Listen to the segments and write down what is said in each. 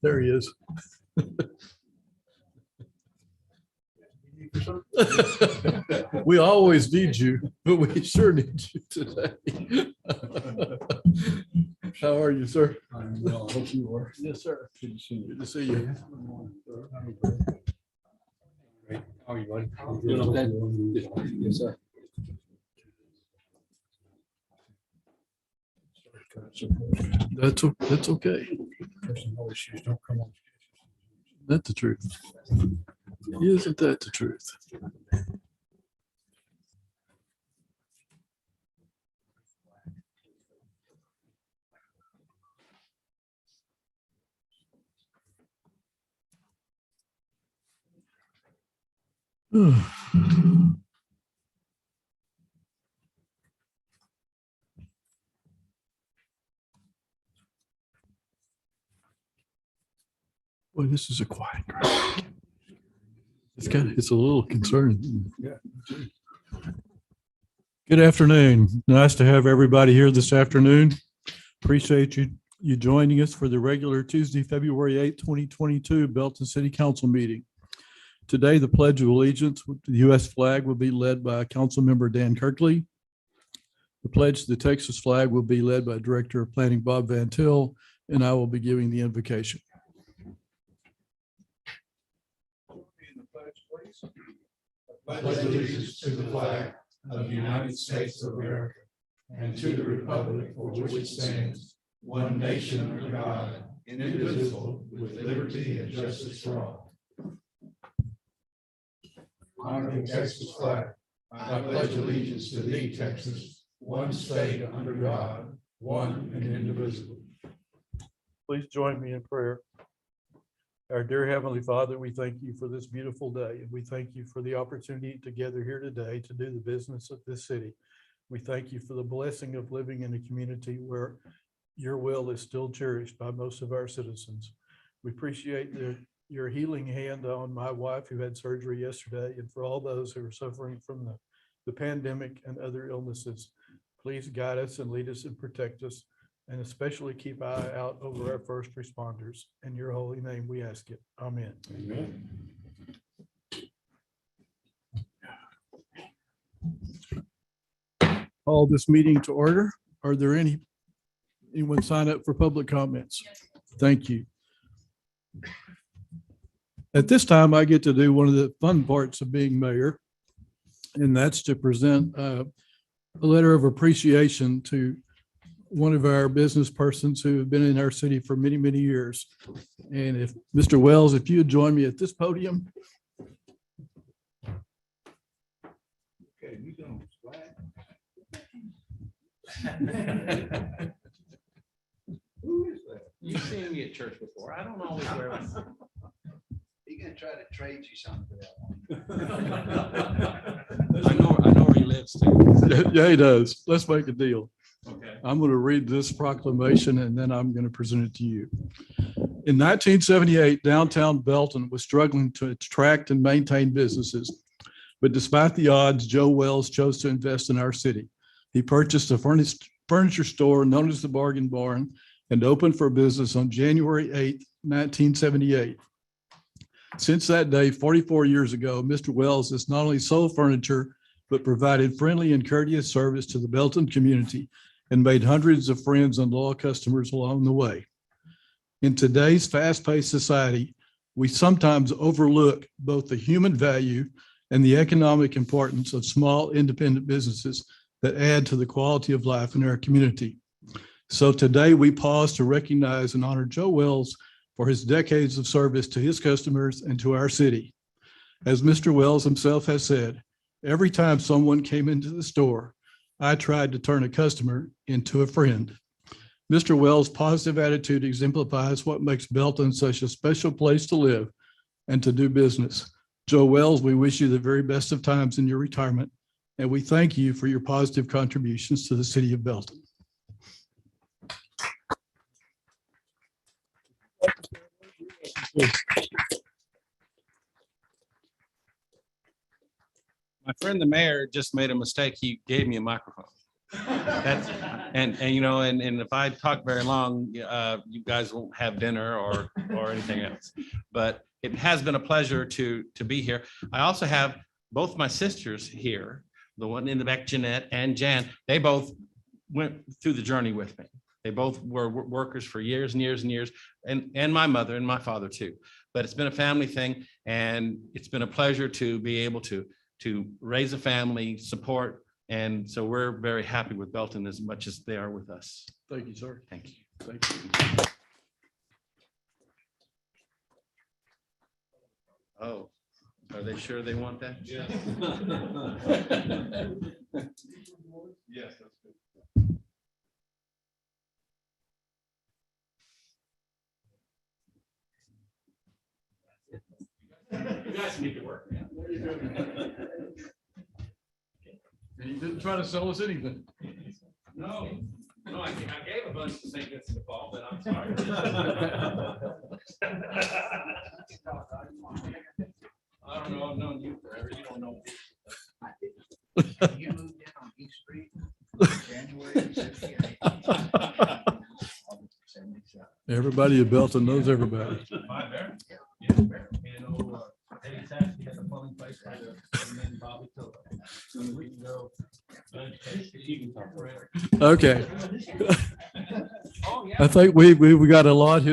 There he is. We always need you, but we sure need you today. How are you, sir? I'm well. I hope you are. Yes, sir. Good to see you. Good to see you. Great. How are you, buddy? Doing okay? Yes, sir. That's okay. Personal issues don't come on. That's the truth. Isn't that the truth? Boy, this is a quiet crowd. It's a little concerning. Yeah. Good afternoon. Nice to have everybody here this afternoon. Appreciate you joining us for the regular Tuesday, February 8th, 2022 Belton City Council meeting. Today, the Pledge of Allegiance with the U.S. flag will be led by Councilmember Dan Kirkley. The pledge to the Texas flag will be led by Director of Planning Bob Van Til, and I will be giving the invocation. I pledge allegiance to the flag of the United States of America and to the republic for which it stands, one nation under God, indivisible, with liberty and justice for all. Honoring the Texas flag, I pledge allegiance to thee, Texas, one state under God, one and indivisible. Please join me in prayer. Our dear Heavenly Father, we thank you for this beautiful day, and we thank you for the opportunity to gather here today to do the business of this city. We thank you for the blessing of living in a community where your will is still cherished by most of our citizens. We appreciate your healing hand on my wife who had surgery yesterday, and for all those who are suffering from the pandemic and other illnesses. Please guide us and lead us and protect us, and especially keep an eye out over our first responders. In your holy name we ask it. Amen. Amen. Call this meeting to order. Are there anyone sign up for public comments? Thank you. At this time, I get to do one of the fun parts of being mayor, and that's to present a letter of appreciation to one of our business persons who have been in our city for many, many years. And if Mr. Wells, if you would join me at this podium. Okay, we don't swag. Who is that? You've seen me at church before. I don't always wear them. He gonna try to trade you something for that one. I know where he lives too. Yeah, he does. Let's make a deal. Okay. I'm going to read this proclamation and then I'm going to present it to you. In 1978, downtown Belton was struggling to attract and maintain businesses. But despite the odds, Joe Wells chose to invest in our city. He purchased a furniture store known as the Bargain Barn and opened for business on January 8, 1978. Since that day, 44 years ago, Mr. Wells has not only sold furniture, but provided friendly and courteous service to the Belton community and made hundreds of friends and loyal customers along the way. In today's fast-paced society, we sometimes overlook both the human value and the economic importance of small independent businesses that add to the quality of life in our community. So today we pause to recognize and honor Joe Wells for his decades of service to his customers and to our city. As Mr. Wells himself has said, every time someone came into the store, I tried to turn a customer into a friend. Mr. Wells' positive attitude exemplifies what makes Belton such a special place to live and to do business. Joe Wells, we wish you the very best of times in your retirement, and we thank you for your positive contributions to the city of Belton. My friend, the mayor, just made a mistake. He gave me a microphone. That's, and if I talk very long, you guys won't have dinner or anything else. But it has been a pleasure to be here. I also have both my sisters here, the one in the back, Jeanette and Jan. They both went through the journey with me. They both were workers for years and years and years, and my mother and my father too. But it's been a family thing, and it's been a pleasure to be able to raise a family, support. And so we're very happy with Belton as much as they are with us. Thank you, sir. Thank you. Thank you. Oh, are they sure they want that? Yes. Yes, that's good. You guys need to work. And you didn't try to sell us anything. No, I gave a bunch to St. Vincent de Paul, but I'm sorry. I don't know, I've known you forever, you don't know. You moved in on East Street, January 68. Everybody at Belton knows everybody. My bear? Yeah, bear. Eddie Sassy had a plumbing place right there, and then Bobby Tiller. So we can go. You can talk forever. Okay. Oh, yeah. I think we got a lot of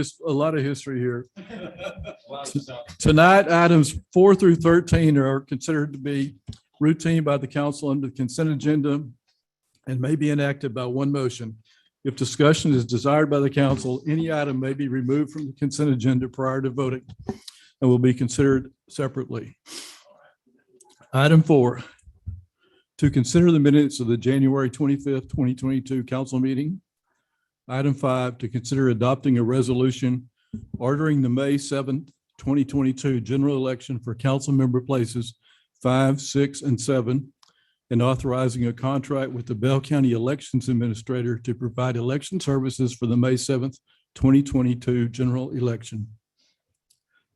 history here. Tonight, items 4 through 13 are considered to be routine by the council under the consent agenda and may be enacted by one motion. If discussion is desired by the council, any item may be removed from the consent agenda prior to voting and will be considered separately. Item 4, to consider the minutes of the January 25th, 2022 council meeting. Item 5, to consider adopting a resolution ordering the May 7th, 2022 general election for council member places 5, 6, and 7, and authorizing a contract with the Bell County Elections Administrator to provide election services for the May 7th, 2022 general election.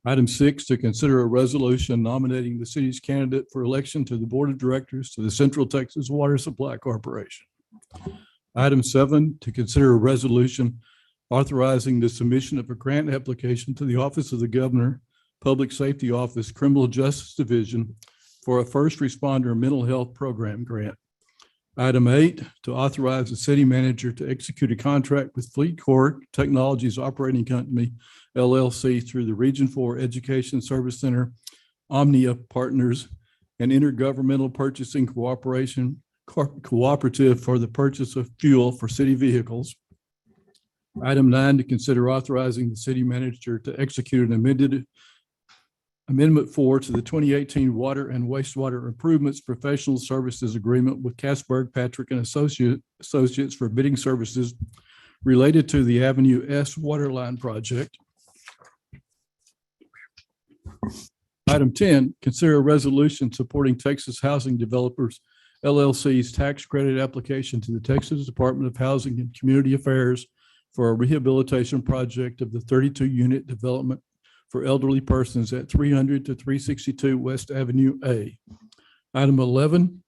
Item 6, to consider a resolution nominating the city's candidate for election to the Board of Directors to the Central Texas Water Supply Corporation. Item 7, to consider a resolution authorizing the submission of a grant application to the Office of the Governor, Public Safety Office, Criminal Justice Division for a first responder mental health program grant. Item 8, to authorize the city manager to execute a contract with Fleet Corp Technologies Operating Company, LLC, through the Region 4 Education Service Center, Omnia Partners, and Intergovernmental Purchasing Cooperative for the purchase of fuel for city vehicles. Item 9, to consider authorizing the city manager to execute an Amendment 4 to the 2018 Water and Wastewater Improvements Professional Services Agreement with Casberg, Patrick and Associates for bidding services related to the Avenue S Waterline Project. Item 10, consider a resolution supporting Texas Housing Developers LLC's tax credit application to the Texas Department of Housing and Community Affairs for a rehabilitation project of the 32-unit development for elderly persons at 300 to 362 West Avenue A. Item 11,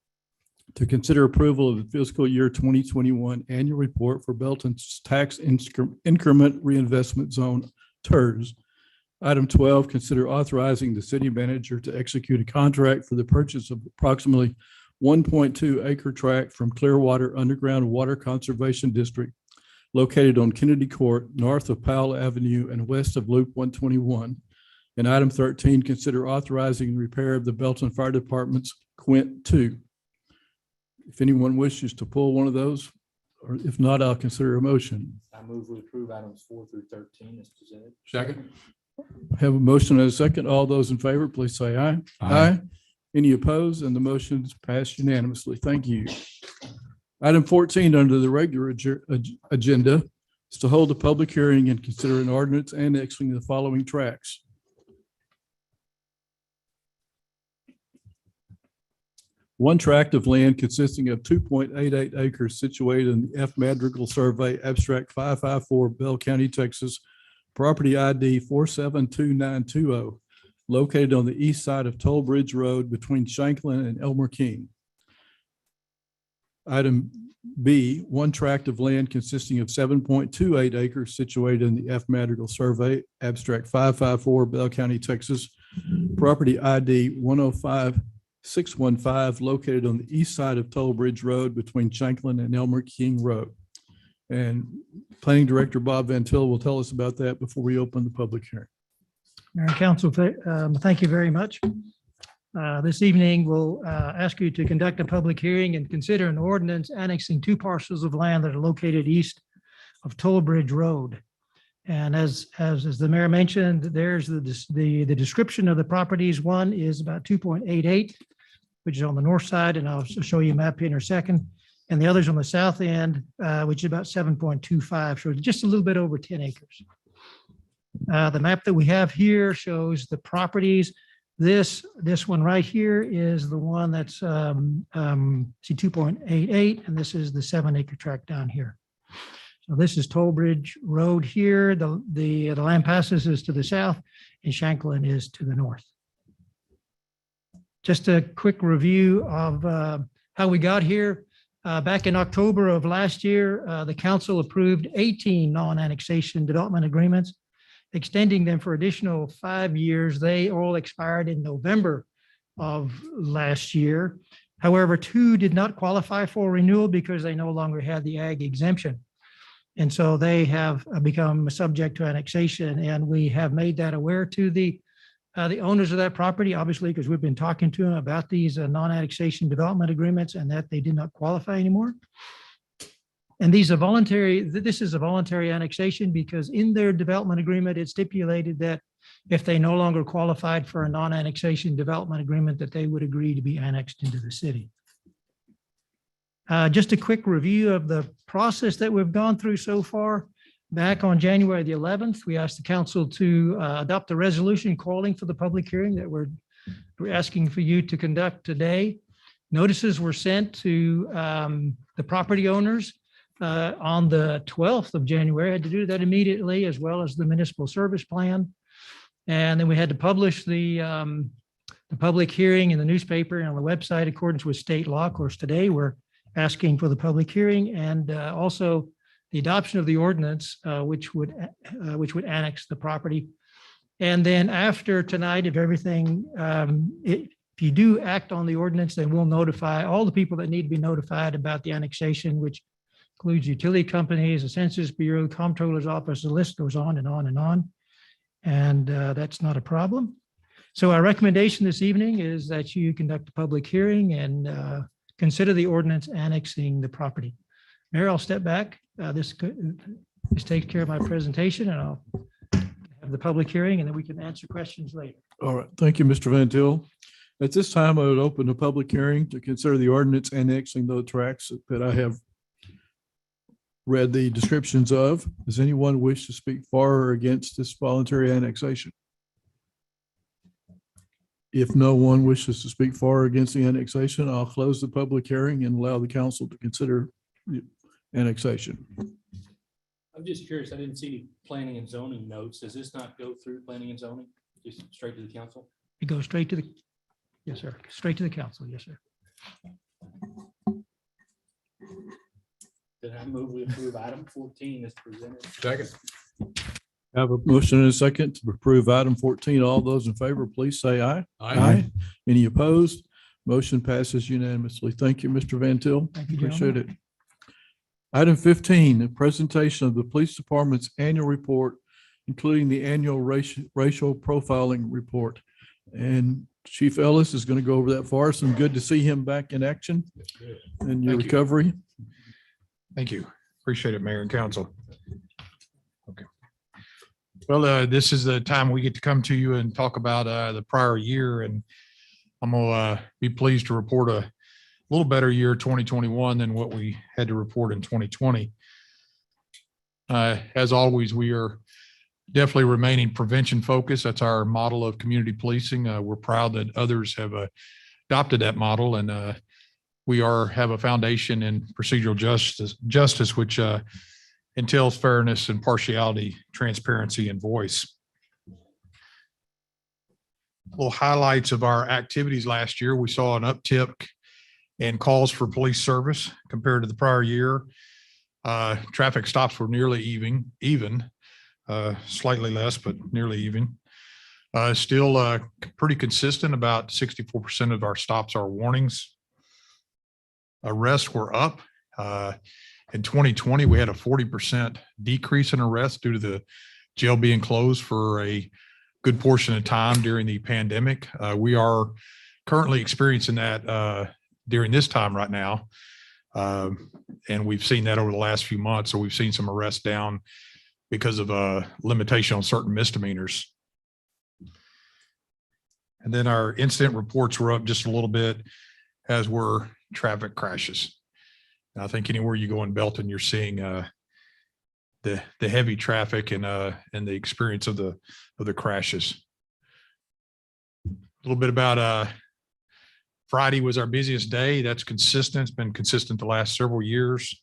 to consider approval of the fiscal year 2021 annual report for Belton's tax increment reinvestment zone, TERS. Item 12, consider authorizing the city manager to execute a contract for the purchase of approximately 1.2 acre tract from Clearwater Underground Water Conservation District located on Kennedy Court, north of Powell Avenue and west of Loop 121. And item 13, consider authorizing repair of the Belton Fire Department's Quint 2. If anyone wishes to pull one of those, or if not, I'll consider a motion. I move we approve items 4 through 13 as presented. Second. I have a motion and a second. All those in favor, please say aye. Aye. Any opposed? And the motion is passed unanimously. Thank you. Item 14 under the regular agenda is to hold a public hearing and consider an ordinance annexing the following tracts. One tract of land consisting of 2.88 acres situated in the F. Madrigal Survey, Abstract 554, Bell County, Texas, property ID 472920, located on the east side of Toll Bridge Road between Shanklin and Elmer King. Item B, one tract of land consisting of 7.28 acres situated in the F Madrigal Survey, abstract 554, Bell County, Texas. Property ID 105615, located on the east side of Toll Bridge Road between Shanklin and Elmer King Road. And Planning Director Bob Van Til will tell us about that before we open the public hearing. Mayor and Council, thank you very much. This evening, we'll ask you to conduct a public hearing and consider an ordinance annexing 2 parcels of land that are located east of Toll Bridge Road. And as the mayor mentioned, there's the description of the properties. One is about 2.88, which is on the north side, and I'll show you a map here in a second. And the other's on the south end, which is about 7.25, so just a little bit over 10 acres. The map that we have here shows the properties. This one right here is the one that's see 2.88, and this is the 7-acre tract down here. So this is Toll Bridge Road here. The land passes is to the south, and Shanklin is to the north. Just a quick review of how we got here. Back in October of last year, the council approved 18 non-annexation development agreements, extending them for additional 5 years. They all expired in November of last year. However, 2 did not qualify for renewal because they no longer had the ag exemption. And so they have become subject to annexation, and we have made that aware to the owners of that property, obviously, because we've been talking to them about these non-annexation development agreements and that they did not qualify anymore. And these are voluntary. This is a voluntary annexation because in their development agreement, it stipulated that if they no longer qualified for a non-annexation development agreement, that they would agree to be annexed into the city. Just a quick review of the process that we've gone through so far. Back on January the 11th, we asked the council to adopt a resolution calling for the public hearing that we're asking for you to conduct today. Notices were sent to the property owners on the 12th of January. I had to do that immediately, as well as the municipal service plan. And then we had to publish the public hearing in the newspaper and on the website in accordance with state law. Of course, today we're asking for the public hearing and also the adoption of the ordinance, which would annex the property. And then after tonight, if everything, if you do act on the ordinance, then we'll notify all the people that need to be notified about the annexation, which includes utility companies, the Census Bureau, Comptroller's Office, the list goes on and on and on. And that's not a problem. So our recommendation this evening is that you conduct a public hearing and consider the ordinance annexing the property. Mayor, I'll step back. This takes care of my presentation, and I'll have the public hearing, and then we can answer questions later. All right. Thank you, Mr. Van Til. At this time, I would open the public hearing to consider the ordinance annexing those tracts that I have read the descriptions of. Does anyone wish to speak for or against this voluntary annexation? If no one wishes to speak for or against the annexation, I'll close the public hearing and allow the council to consider the annexation. I'm just curious, I didn't see any planning and zoning notes. Does this not go through planning and zoning? Just straight to the council? It goes straight to the, yes, sir, straight to the council. Yes, sir. Then I move we approve item 14 as presented. Second. I have a motion and a second to approve item 14. All those in favor, please say aye. Aye. Any opposed? Motion passes unanimously. Thank you, Mr. Van Til. Thank you, Appreciate gentlemen. it. Item 15, the presentation of the police department's annual report, including the annual racial profiling report. And Chief Ellis is going to go over that for us, and good to see him back in action in your Thank you. recovery. Thank you. Appreciate it, Mayor and Council. Okay. Well, this is the time we get to come to you and talk about the prior year, and I'm gonna be pleased to report a little better year 2021 than what we had to report in 2020. As always, we are definitely remaining prevention focused. That's our model of community policing. We're proud that others have adopted that model, and we have a foundation in procedural justice, which entails fairness, impartiality, transparency, and voice. Little highlights of our activities last year. We saw an uptick and calls for police service compared to the prior year. Traffic stops were nearly even, slightly less, but nearly even. Still pretty consistent. About 64% of our stops are warnings. Arrests were up. In 2020, we had a 40% decrease in arrests due to the jail being closed for a good portion of time during the pandemic. We are currently experiencing that during this time right now. And we've seen that over the last few months. So we've seen some arrests down because of a limitation on certain misdemeanors. And then our incident reports were up just a little bit, as were traffic crashes. And I think anywhere you go in Belton, you're seeing the heavy traffic and the experience of the crashes. A little bit about Friday was our busiest day. That's consistent. It's been consistent the last several years.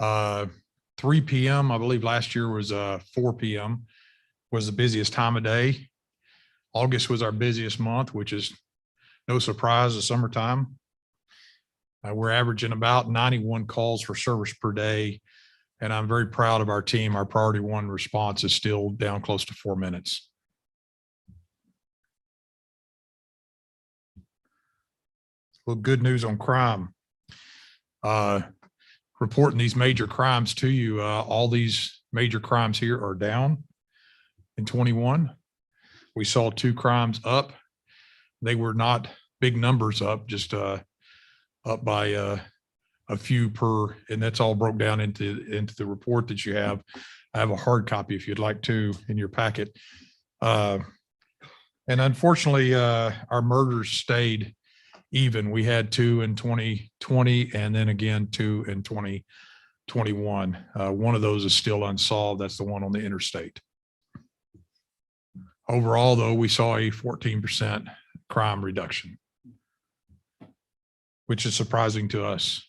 3 p.m. I believe last year was 4 p.m. was the busiest time of day. August was our busiest month, which is no surprise, the summertime. We're averaging about 91 calls for service per day. And I'm very proud of our team. Our priority one response is still down close to 4 minutes. Well, good news on crime. Reporting these major crimes to you, all these major crimes here are down in 21. We saw 2 crimes up. They were not big numbers up, just up by a few per, and that's all broke down into the report that you have. I have a hard copy if you'd like to in your packet. And unfortunately, our murders stayed even. We had 2 in 2020 and then again 2 in 2021. One of those is still unsolved. That's the one on the interstate. Overall, though, we saw a 14% crime reduction, which is surprising to us.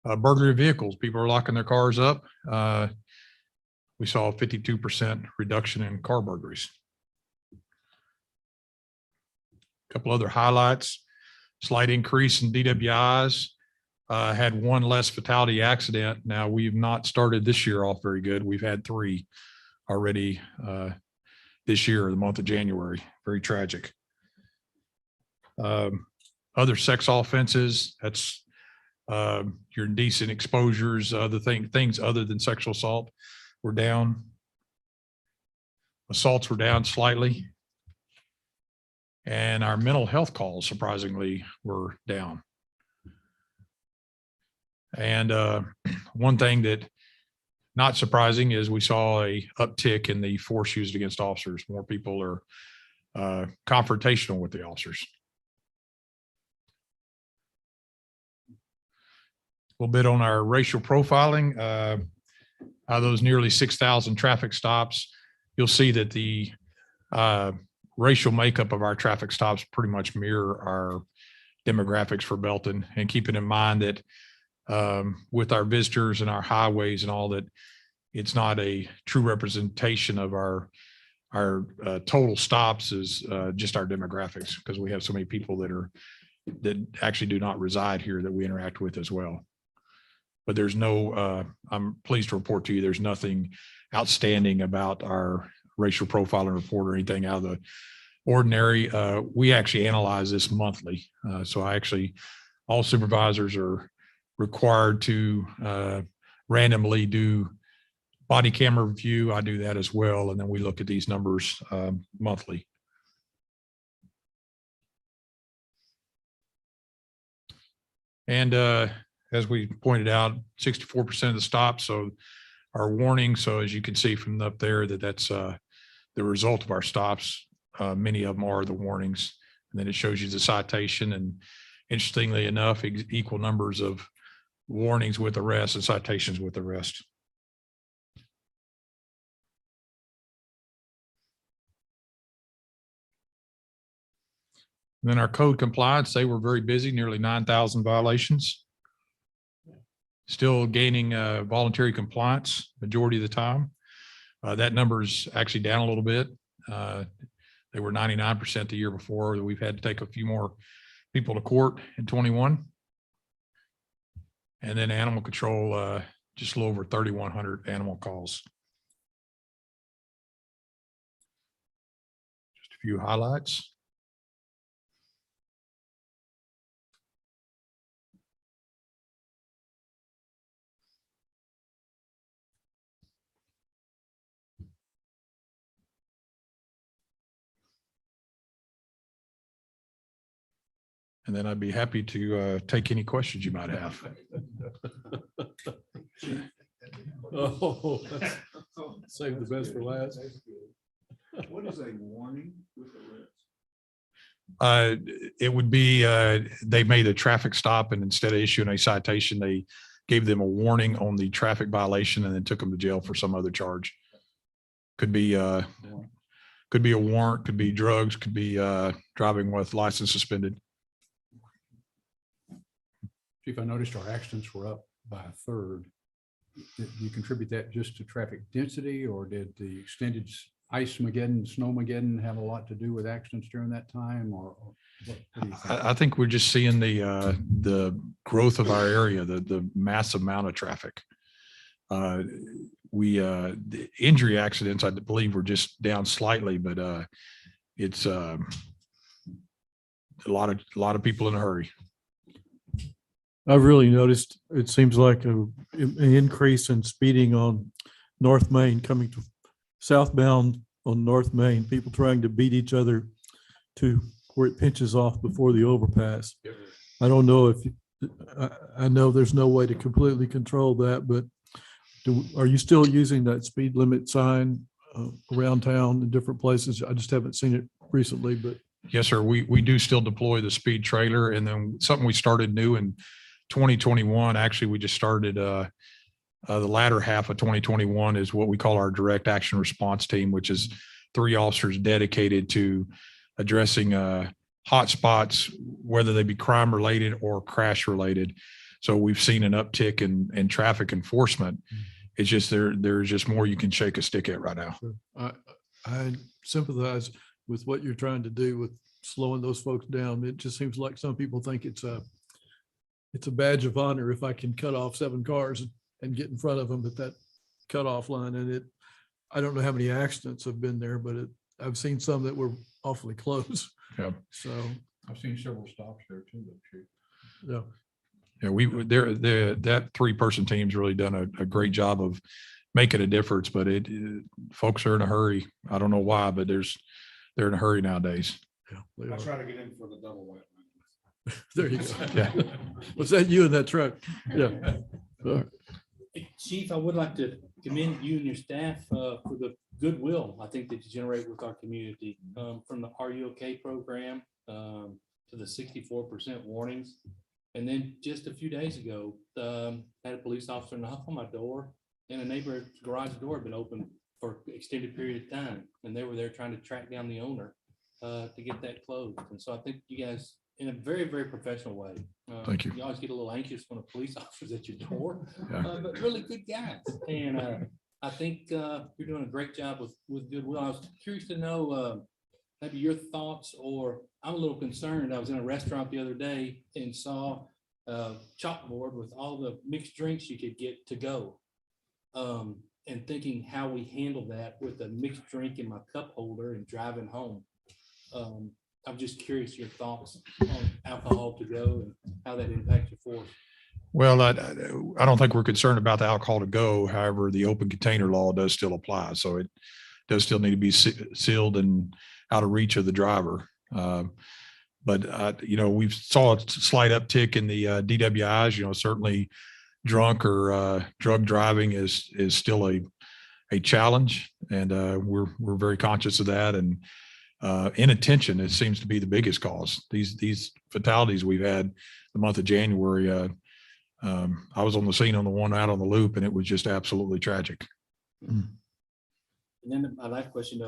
Burglary of vehicles, people are locking their cars up. We saw a 52% reduction in car burglaries. A couple other highlights: slight increase in DWIs, had 1 less fatality accident. Now, we've not started this year off very good. We've had 3 already this year, the month of January. Very tragic. Other sex offenses, that's your indecent exposures, other things other than sexual assault were down. Assaults were down slightly. And our mental health calls, surprisingly, were down. And one thing that not surprising is we saw a uptick in the force used against officers. More people are confrontational with the officers. A little bit on our racial profiling. Out of those nearly 6,000 traffic stops, you'll see that the racial makeup of our traffic stops pretty much mirror our demographics for Belton. And keeping in mind that with our visitors and our highways and all, that it's not a true representation of our total stops, is just our demographics, because we have so many people that actually do not reside here that we interact with as well. But there's no, I'm pleased to report to you, there's nothing outstanding about our racial profiling report or anything out of the ordinary. We actually analyze this monthly. So all supervisors are required to randomly do body camera review. I do that as well. And then we look at these numbers monthly. And as we pointed out, 64% of the stops are warnings. So as you can see from up there, that's the result of our stops. Many of them are the warnings. And then it shows you the citation. And interestingly enough, equal numbers of warnings with arrest and citations with arrest. And then our code compliance, they were very busy, nearly 9,000 violations. Still gaining voluntary compliance majority of the time. That number is actually down a little bit. They were 99% the year before. We've had to take a few more people to court in 21. And then animal control, just a little over 3,100 animal calls. Just a few highlights. And then I'd be happy to take any questions you might have. Oh, save the best for last. What is a warning with a arrest? It would be, they made a traffic stop, and instead of issuing a citation, they gave them a warning on the traffic violation and then took them to jail for some other charge. Could be a warrant, could be drugs, could be driving with license suspended. Chief, I noticed our accidents were up by a third. Did you contribute that just to traffic density, or did the extended ice-mageddon, snow-mageddon have a lot to do with accidents during that time, or what do you think? I think we're just seeing the growth of our area, the massive amount of traffic. The injury accidents, I believe, were just down slightly, but it's a lot of people in a hurry. I've really noticed, it seems like an increase in speeding on North Main coming to southbound on North Main, people trying to beat each other to where it pinches off before the overpass. I don't know if, I know there's no way to completely control that, but are you still using that speed limit sign around town in different places? I just haven't seen it recently, but. Yes, sir. We do still deploy the speed trailer, and then something we started new in 2021. Actually, we just started the latter half of 2021 is what we call our direct action response team, which is 3 officers dedicated to addressing hot spots, whether they be crime related or crash related. So we've seen an uptick in traffic enforcement. It's just there's just more you can shake a stick at right now. I sympathize with what you're trying to do with slowing those folks down. It just seems like some people think it's a badge of honor if I can cut off 7 cars and get in front of them at that cutoff line. And I don't know how many accidents have been there, but I've seen some that were awfully close. Yeah. So, I've seen several stops there too, Chief. yeah. Yeah, that 3-person team's really done a great job of making a difference, but folks are in a hurry. I don't know why, but they're in a hurry nowadays. Yeah, they are. to get in for the double wet. There you go. Yeah. Was that you in that truck? Yeah. All right. Chief, I would like to commend you and your staff for the goodwill I think that you generate with our community, from the Are You OK program to the 64% warnings. And then just a few days ago, had a police officer knock on my door, and a neighbor's garage door had been open for an extended period of time. And they were there trying to track down the owner to get that closed. And so I think you guys, in a very, very professional way. Thank you. You always get a little anxious when a police officer's at your door, Yeah. but really good guys. And I think you're doing a great job with goodwill. I was curious to know maybe your thoughts, or I'm a little concerned. I was in a restaurant the other day and saw a chalkboard with all the mixed drinks you could get to go. And thinking how we handle that with a mixed drink in my cup holder and driving home. I'm just curious your thoughts on alcohol to go and how that impacts your force. Well, I don't think we're concerned about the alcohol to go. However, the open container law does still apply. So it does still need to be sealed and out of reach of the driver. But we saw a slight uptick in the DWIs. Certainly drunk or drug driving is still a challenge, and we're very conscious of that. And inattention, it seems to be the biggest cause. These fatalities we've had the month of January. I was on the scene on the one out on the loop, and it was just absolutely tragic. And then my last question,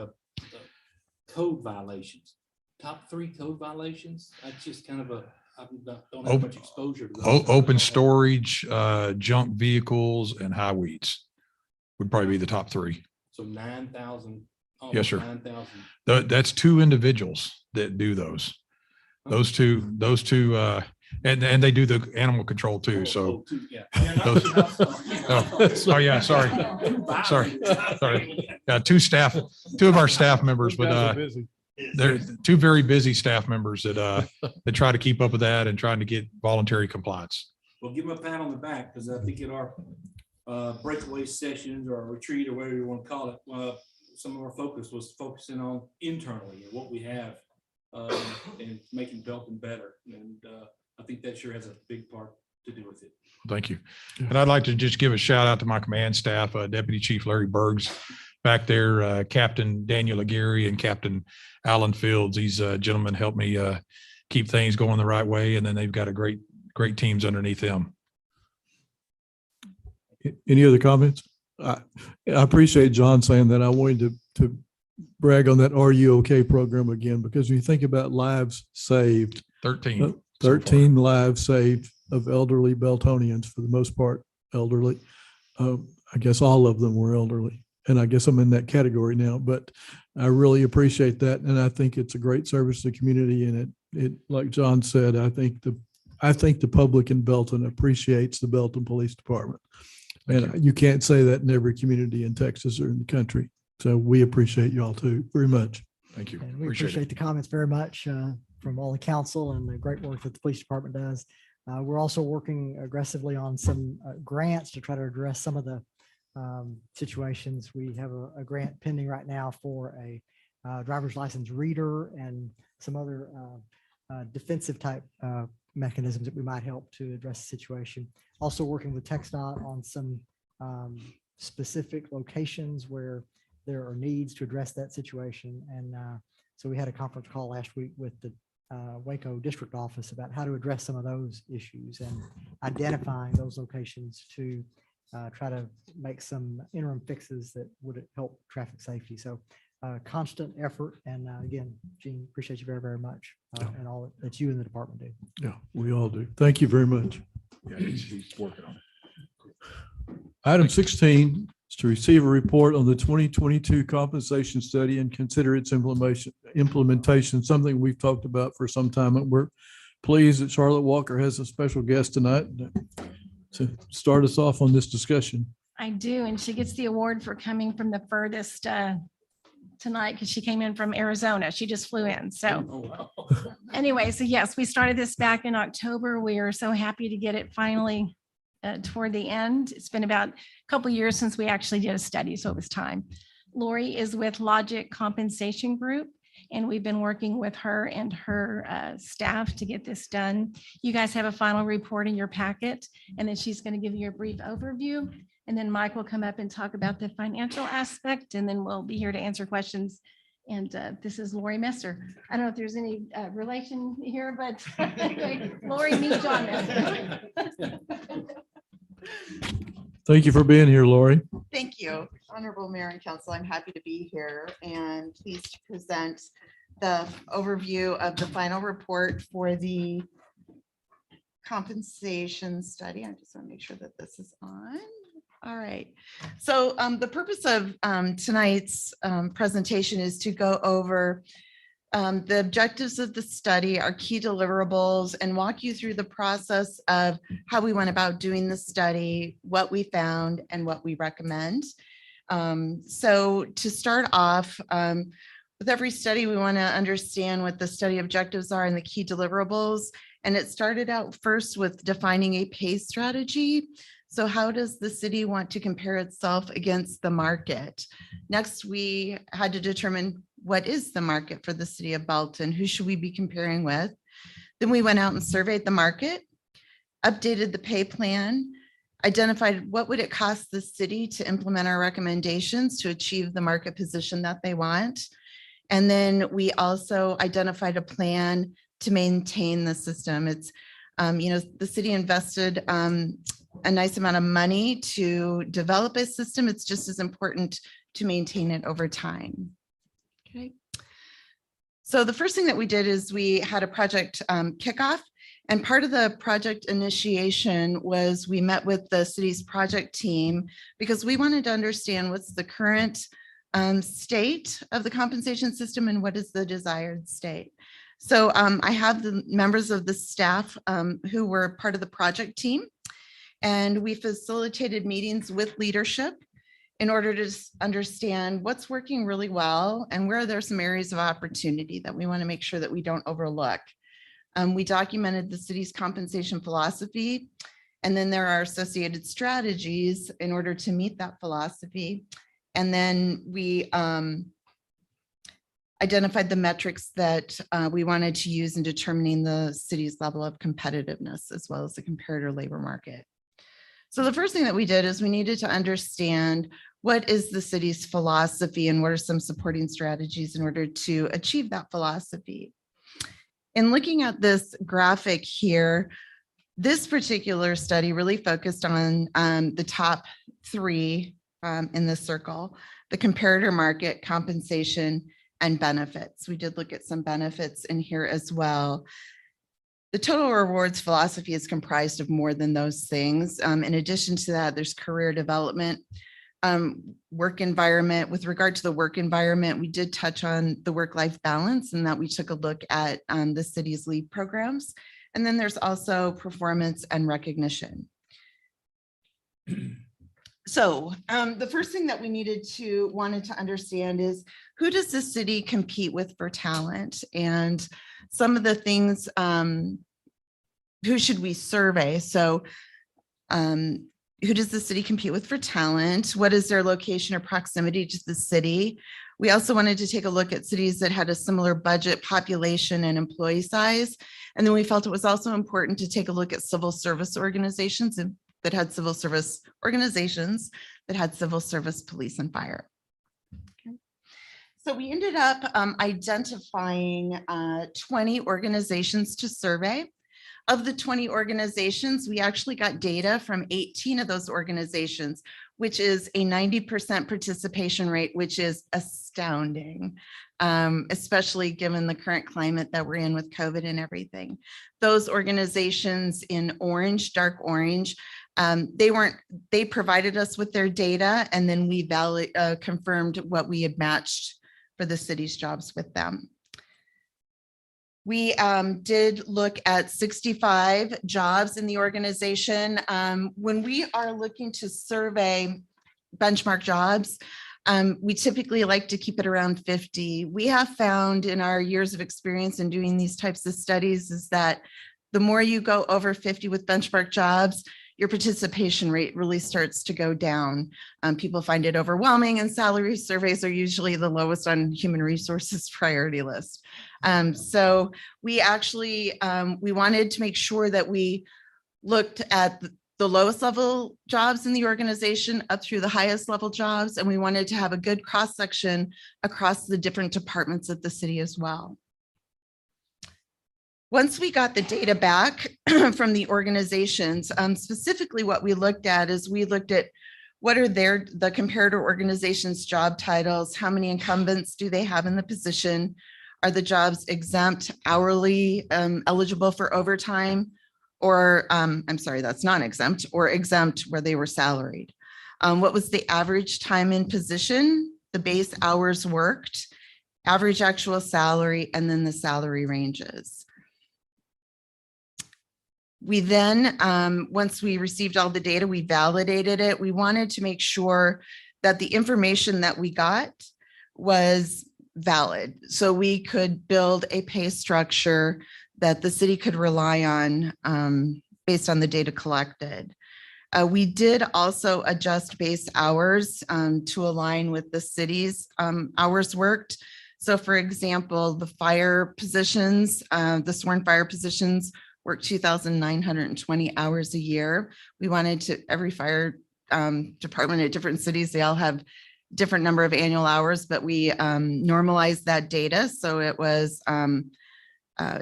code violations, top 3 code violations. That's just kind of don't have much exposure to those. Open storage, junk vehicles, and high weeds would probably be the top 3. So 9,000. Yes, sir. 9,000. That's 2 individuals that do those. Those two, and they do the animal control too. So, Yeah. oh yeah, sorry. Two of our staff members, but they're two very busy staff members that try to keep up with that and trying to get voluntary compliance. Well, give them a pat on the back, because I think in our breakaway sessions or retreat or whatever you want to call it, some of our focus was focusing on internally and what we have and making Belton better. And I think that sure has a big part to do with it. Thank you. And I'd like to just give a shout out to my command staff, Deputy Chief Larry Bergs back there, Captain Daniel Aguirre and Captain Alan Fields. These gentlemen helped me keep things going the right way. And then they've got a great teams underneath them. Any other comments? I appreciate John saying that. I wanted to brag on that Are You OK program again, because when you think about lives saved, 13 lives saved of elderly Beltonians, for the most part, elderly. I guess all of them were elderly, and I guess I'm in that category now, but I really appreciate that. And I think it's a great service to the community. And it, like John said, I think the public in Belton appreciates the Belton Police Department. And you can't say that in every community in Texas or in the country. So we appreciate you all too very much. Thank you. And we appreciate the comments very much from all the council and the great work that the police department does. We're also working aggressively on some grants to try to address some of the situations. We have a grant pending right now for a driver's license reader and some other defensive type mechanisms that we might help to address the situation. Also working with TxDOT on some specific locations where there are needs to address that situation. And so we had a conference call last week with the Waco district office about how to address some of those issues and identifying those locations to try to make some interim fixes that would help traffic safety. So constant effort. And again, Gene, appreciate you very, very much and all that you and the department do. Yeah, we all do. Thank you very much. Yeah, he's working on it. Item 16 is to receive a report on the 2022 compensation study and consider its implementation, something we've talked about for some time. And we're pleased that Charlotte Walker has a special guest tonight to start us off on this discussion. I do, and she gets the award for coming from the furthest tonight because she came in from Arizona. She just flew in. So anyway, so yes, we started this back in October. We are so happy to get it finally toward the end. It's been about a couple of years since we actually did a study, so it was time. Lori is with Logic Compensation Group, and we've been working with her and her staff to get this done. You guys have a final report in your packet, and then she's going to give you a brief overview. And then Mike will come up and talk about the financial aspect, and then we'll be here to answer questions. And this is Lori Messer. I don't know if there's any relation here, but Lori, meet John Messer. Thank you for being here, Lori. Thank you, Honorable Mayor and Council. I'm happy to be here and pleased to present the overview of the final report for the compensation study. I just want to make sure that this is on. All right. So the purpose of tonight's presentation is to go over the objectives of the study, our key deliverables, and walk you through the process of how we went about doing the study, what we found, and what we recommend. So to start off, with every study, we want to understand what the study objectives are and the key deliverables. And it started out first with defining a pay strategy. So how does the city want to compare itself against the market? Next, we had to determine what is the market for the city of Belton? Who should we be comparing with? Then we went out and surveyed the market, updated the pay plan, identified what would it cost the city to implement our recommendations to achieve the market position that they want. And then we also identified a plan to maintain the system. It's, the city invested a nice amount of money to develop a system. It's just as important to maintain it over time. Okay. So the first thing that we did is we had a project kickoff, and part of the project initiation was we met with the city's project team because we wanted to understand what's the current state of the compensation system and what is the desired state. So I have the members of the staff who were part of the project team, and we facilitated meetings with leadership in order to understand what's working really well and where there's some areas of opportunity that we want to make sure that we don't overlook. We documented the city's compensation philosophy, and then there are associated strategies in order to meet that philosophy. And then we identified the metrics that we wanted to use in determining the city's level of competitiveness as well as the comparator labor market. So the first thing that we did is we needed to understand what is the city's philosophy and what are some supporting strategies in order to achieve that philosophy. In looking at this graphic here, this particular study really focused on the top three in this circle: the comparator market, compensation, and benefits. We did look at some benefits in here as well. The total rewards philosophy is comprised of more than those things. In addition to that, there's career development, work environment. With regard to the work environment, we did touch on the work-life balance and that we took a look at the city's LEAD programs. And then there's also performance and recognition. So the first thing that we wanted to understand is, who does the city compete with for talent? And some of the things, who should we survey? So who does the city compete with for talent? What is their location or proximity to the city? We also wanted to take a look at cities that had a similar budget, population, and employee size. And then we felt it was also important to take a look at civil service organizations that had civil service organizations that had civil service, police, and fire. Okay. So we ended up identifying 20 organizations to survey. Of the 20 organizations, we actually got data from 18 of those organizations, which is a 90% participation rate, which is astounding, especially given the current climate that we're in with COVID and everything. Those organizations in orange, dark orange, they provided us with their data, and then we confirmed what we had matched for the city's jobs with them. We did look at 65 jobs in the organization. When we are looking to survey benchmark jobs, we typically like to keep it around 50. We have found in our years of experience in doing these types of studies is that the more you go over 50 with benchmark jobs, your participation rate really starts to go down. People find it overwhelming, and salary surveys are usually the lowest on human resources priority list. So we actually, we wanted to make sure that we looked at the lowest level jobs in the organization up through the highest level jobs, and we wanted to have a good cross section across the different departments of the city as well. Once we got the data back from the organizations, specifically what we looked at is we looked at what are the comparator organizations' job titles, how many incumbents do they have in the position, are the jobs exempt, hourly, eligible for overtime, or I'm sorry, that's non-exempt, or exempt where they were salaried. What was the average time in position, the base hours worked, average actual salary, and then the salary ranges. We then, once we received all the data, we validated it. We wanted to make sure that the information that we got was valid, so we could build a pay structure that the city could rely on based on the data collected. We did also adjust base hours to align with the city's hours worked. So for example, the fire positions, the sworn fire positions work 2,920 hours a year. We wanted to, every fire department at different cities, they all have different number of annual hours, but we normalized that data. So it was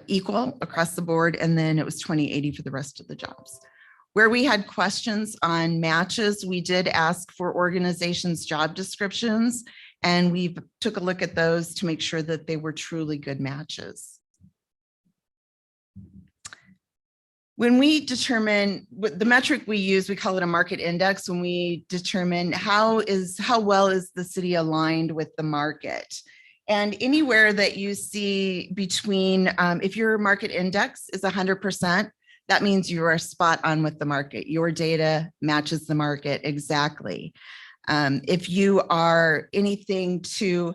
equal across the board. And then it was 2080 for the rest of the jobs. Where we had questions on matches, we did ask for organizations' job descriptions, and we took a look at those to make sure that they were truly good matches. When we determine what the metric we use, we call it a market index. When we determine how well is the city aligned with the market, And anywhere that you see between, if your market index is 100%, that means you are spot on with the market. Your data matches the market exactly. If you are anything to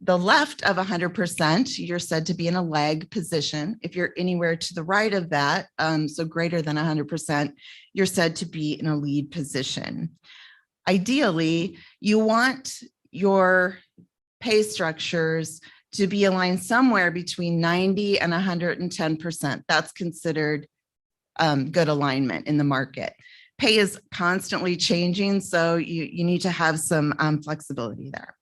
the left of 100%, you're said to be in a lag position. If you're anywhere to the right of that, so greater than 100%, you're said to be in a lead position. Ideally, you want your pay structures to be aligned somewhere between 90 and 110%. That's considered good alignment in the market. Pay is constantly changing, so you need to have some flexibility there.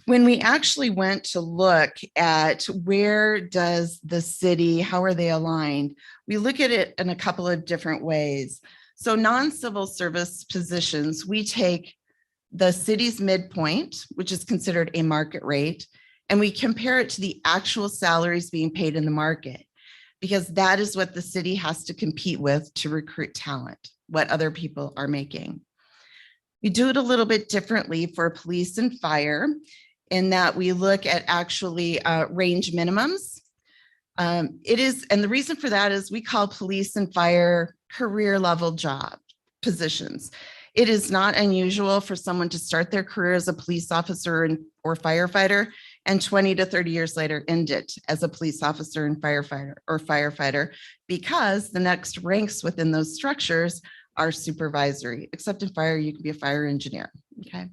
When we actually went to look at where does the city, how are they aligned, we look at it in a couple of different ways. So non-civil service positions, we take the city's midpoint, which is considered a market rate, and we compare it to the actual salaries being paid in the market, because that is what the city has to compete with to recruit talent, what other people are making. We do it a little bit differently for police and fire, in that we look at actually range minimums. And the reason for that is we call police and fire career level job positions. It is not unusual for someone to start their career as a police officer or firefighter, and 20 to 30 years later end it as a police officer and firefighter, because the next ranks within those structures are supervisory. Except in fire, you can be a fire engineer, okay?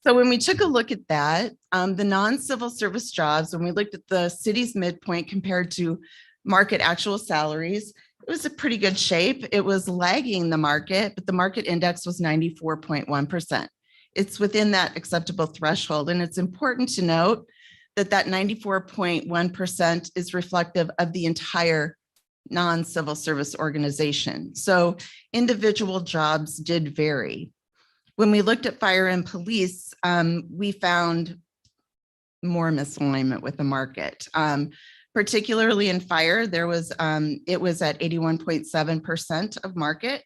So when we took a look at that, the non-civil service jobs, when we looked at the city's midpoint compared to market actual salaries, it was a pretty good shape. It was lagging the market, but the market index was 94.1%. It's within that acceptable threshold. And it's important to note that that 94.1% is reflective of the entire non-civil service organization. So individual jobs did vary. When we looked at fire and police, we found more misalignment with the market. Particularly in fire, it was at 81.7% of market,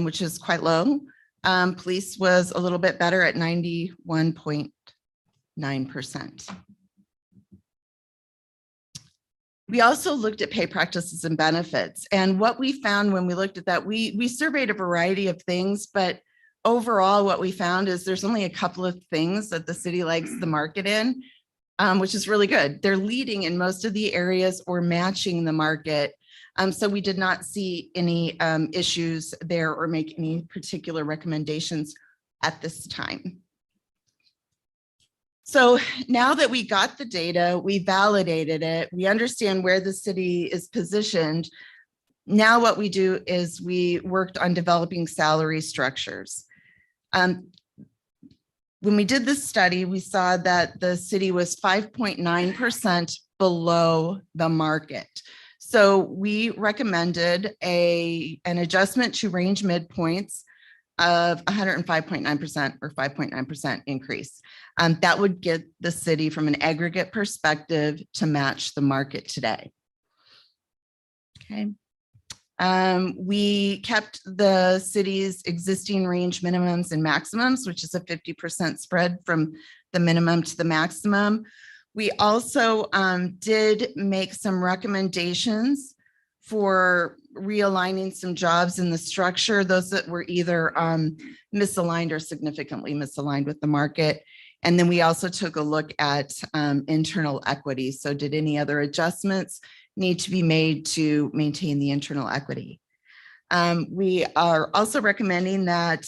which is quite low. Police was a little bit better at 91.9%. We also looked at pay practices and benefits. And what we found when we looked at that, we surveyed a variety of things, but overall, what we found is there's only a couple of things that the city likes the market in, which is really good. They're leading in most of the areas or matching the market. So we did not see any issues there or make any particular recommendations at this time. So now that we got the data, we validated it, we understand where the city is positioned. Now what we do is we worked on developing salary structures. When we did this study, we saw that the city was 5.9% below the market. So we recommended an adjustment to range midpoints of 105.9% or 5.9% increase. That would get the city from an aggregate perspective to match the market today. Okay. We kept the city's existing range minimums and maximums, which is a 50% spread from the minimum to the maximum. We also did make some recommendations for realigning some jobs in the structure, those that were either misaligned or significantly misaligned with the market. And then we also took a look at internal equity. So did any other adjustments need to be made to maintain the internal equity? We are also recommending that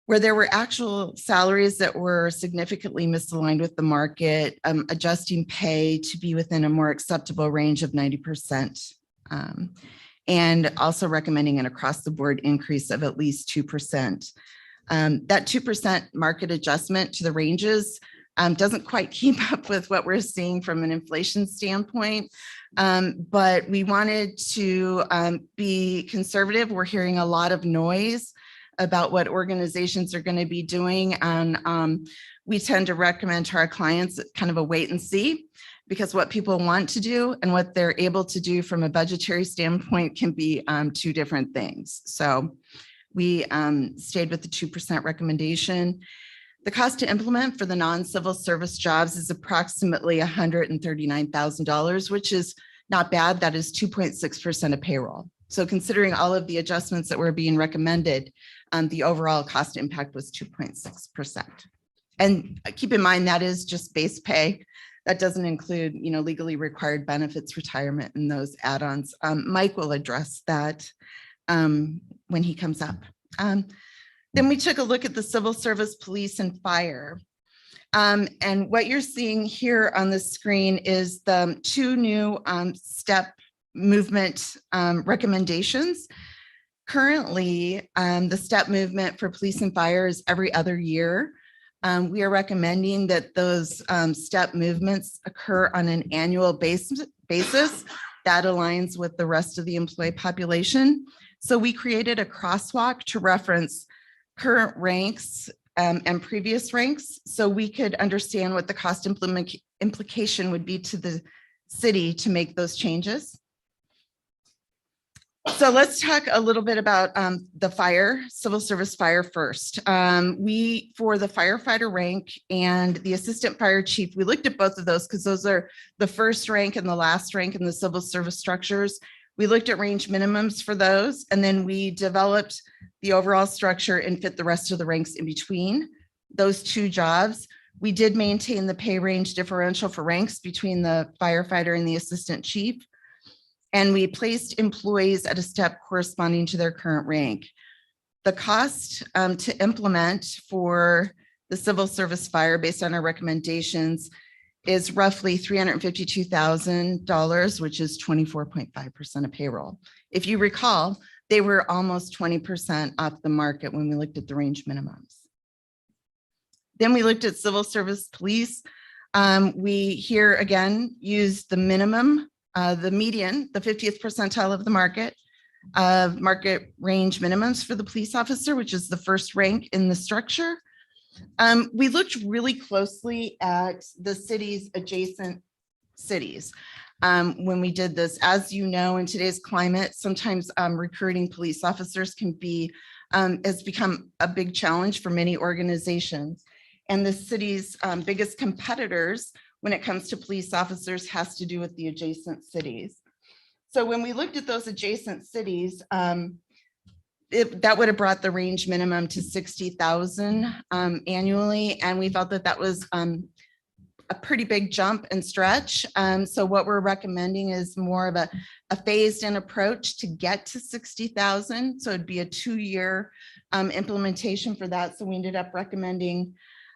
where there were actual salaries that were significantly misaligned with the market, adjusting pay to be within a more acceptable range of 90%. And also recommending an across the board increase of at least 2%. That 2% market adjustment to the ranges doesn't quite keep up with what we're seeing from an inflation standpoint, but we wanted to be conservative. We're hearing a lot of noise about what organizations are going to be doing, and we tend to recommend to our clients kind of a wait and see, because what people want to do and what they're able to do from a budgetary standpoint can be two different things. So we stayed with the 2% recommendation. The cost to implement for the non-civil service jobs is approximately $139,000, which is not bad. That is 2.6% of payroll. So considering all of the adjustments that were being recommended, the overall cost impact was 2.6%. And keep in mind, that is just base pay. That doesn't include, legally required benefits, retirement, and those add-ons. Mike will address that when he comes up. Then we took a look at the civil service, police, and fire. And what you're seeing here on the screen is the two new step movement recommendations. Currently, the step movement for police and fire is every other year. We are recommending that those step movements occur on an annual basis. That aligns with the rest of the employee population. So we created a crosswalk to reference current ranks and previous ranks, so we could understand what the cost implication would be to the city to make those changes. So let's talk a little bit about the fire, civil service fire first. For the firefighter rank and the assistant fire chief, we looked at both of those because those are the first rank and the last rank in the civil service structures. We looked at range minimums for those, and then we developed the overall structure and fit the rest of the ranks in between those two jobs. We did maintain the pay range differential for ranks between the firefighter and the assistant chief. And we placed employees at a step corresponding to their current rank. The cost to implement for the civil service fire based on our recommendations is roughly $352,000, which is 24.5% of payroll. If you recall, they were almost 20% off the market when we looked at the range minimums. Then we looked at civil service police. We here again used the minimum, the median, the 50th percentile of the market range minimums for the police officer, which is the first rank in the structure. We looked really closely at the city's adjacent cities when we did this. As you know, in today's climate, sometimes recruiting police officers has become a big challenge for many organizations. And the city's biggest competitors when it comes to police officers has to do with the adjacent cities. So when we looked at those adjacent cities, that would have brought the range minimum to 60,000 annually. And we felt that that was a pretty big jump and stretch. So what we're recommending is more of a phased in approach to get to 60,000. So it'd be a 2-year implementation for that. So we ended up recommending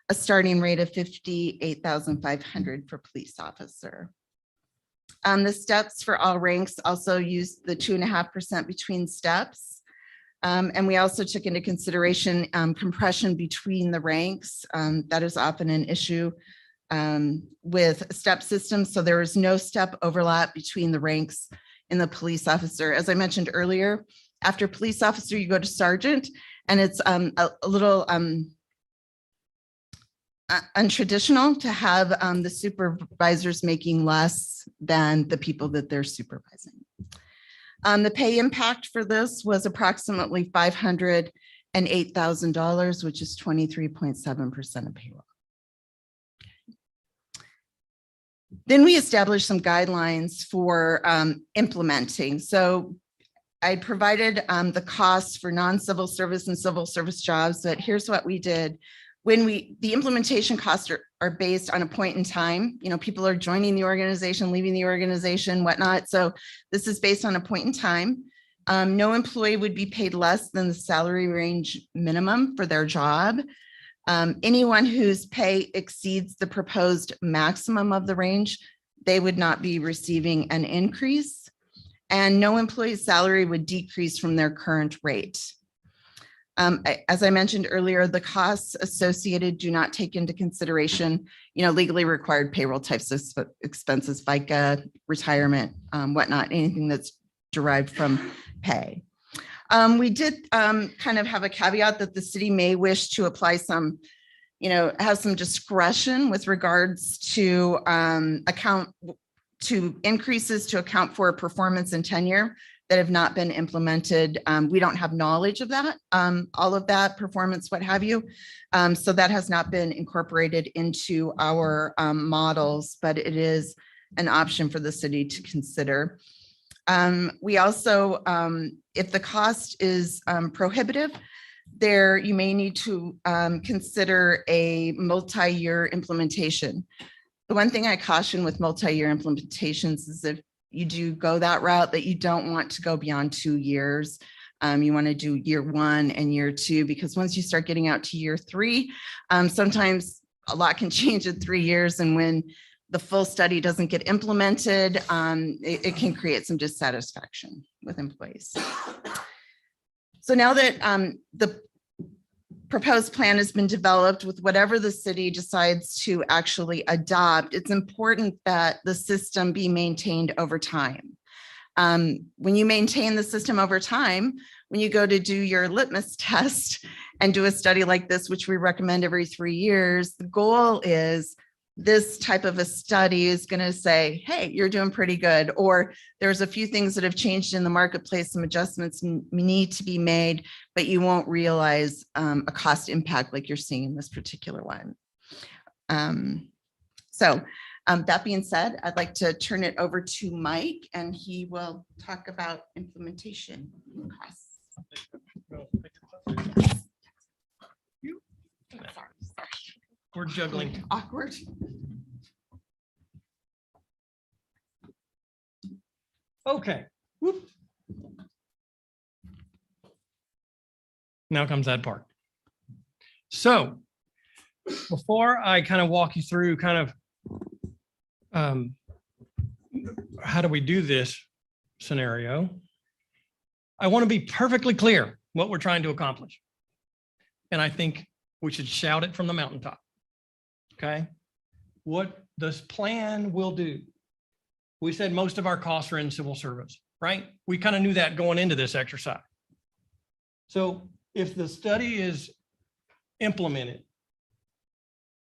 a starting rate of 58,500 for police officer. The steps for all ranks also use the 2.5% between steps. And we also took into consideration compression between the ranks. That is often an issue with step systems. So there is no step overlap between the ranks in the police officer. As I mentioned earlier, after police officer, you go to sergeant, and it's a little untraditional to have the supervisors making less than the people that they're supervising. The pay impact for this was approximately $508,000, which is 23.7% of payroll. Then we established some guidelines for implementing. So I provided the costs for non-civil service and civil service jobs, but here's what we did. The implementation costs are based on a point in time, people are joining the organization, leaving the organization, whatnot. So this is based on a point in time. No employee would be paid less than the salary range minimum for their job. Anyone whose pay exceeds the proposed maximum of the range, they would not be receiving an increase. And no employee's salary would decrease from their current rate. As I mentioned earlier, the costs associated do not take into consideration, legally required payroll types of expenses, FICA, retirement, whatnot, anything that's derived from pay. We did kind of have a caveat that the city may wish to apply some, have some discretion with regards to increases to account for performance and tenure that have not been implemented. We don't have knowledge of that, all of that performance, what have you. So that has not been incorporated into our models, but it is an option for the city to consider. We also, if the cost is prohibitive, there you may need to consider a multi-year implementation. The one thing I caution with multi-year implementations is if you do go that route, that you don't want to go beyond 2 years. You want to do year 1 and year 2, because once you start getting out to year 3, sometimes a lot can change in 3 years. And when the full study doesn't get implemented, it can create some dissatisfaction with employees. So now that the proposed plan has been developed with whatever the city decides to actually adopt, it's important that the system be maintained over time. When you maintain the system over time, when you go to do your litmus test and do a study like this, which we recommend every 3 years, the goal is this type of a study is going to say, hey, you're doing pretty good, or there's a few things that have changed in the marketplace, some adjustments need to be made, but you won't realize a cost impact like you're seeing in this particular one. That being said, I'd like to turn it over to Mike, and he will talk about implementation costs. We're juggling. Awkward. Okay. Whoop. Now comes that part. So before I kind of walk you through kind of how do we do this scenario, I want to be perfectly clear what we're trying to accomplish. And I think we should shout it from the mountaintop. Okay. What this plan will do. We said most of our costs are in civil service, right? We kind of knew that going into this exercise. So if the study is implemented,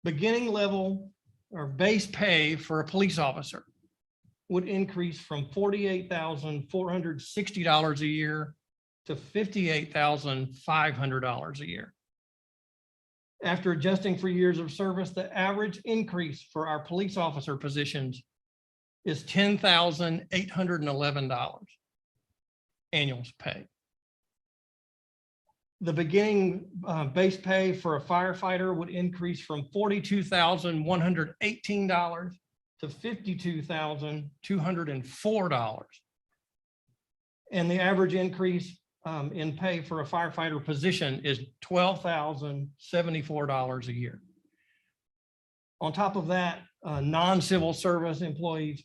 beginning level or base pay for a police officer would increase from $48,460 a year to $58,500 a year. After adjusting for years of service, the average increase for our police officer positions is $10,811 annual pay. The beginning base pay for a firefighter would increase from $42,118 to $52,204. And the average increase in pay for a firefighter position is $12,074 a year. On top of that, non-civil service employees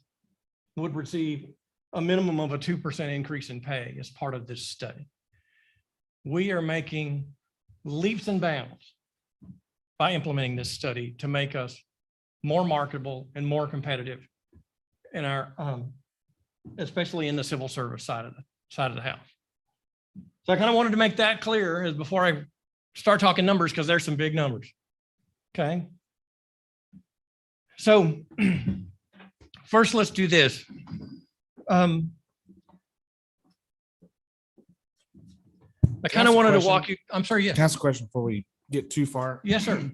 would receive a minimum of a 2% increase in pay as part of this study. We are making leaps and bounds by implementing this study to make us more marketable and more competitive in our, especially in the civil service side of the house. So I kind of wanted to make that clear as before I start talking numbers, because there's some big numbers. Okay. So first, let's do this. I kind of wanted to walk you. I'm sorry. Yes. Can I ask a question before we get too far? Yes, sir.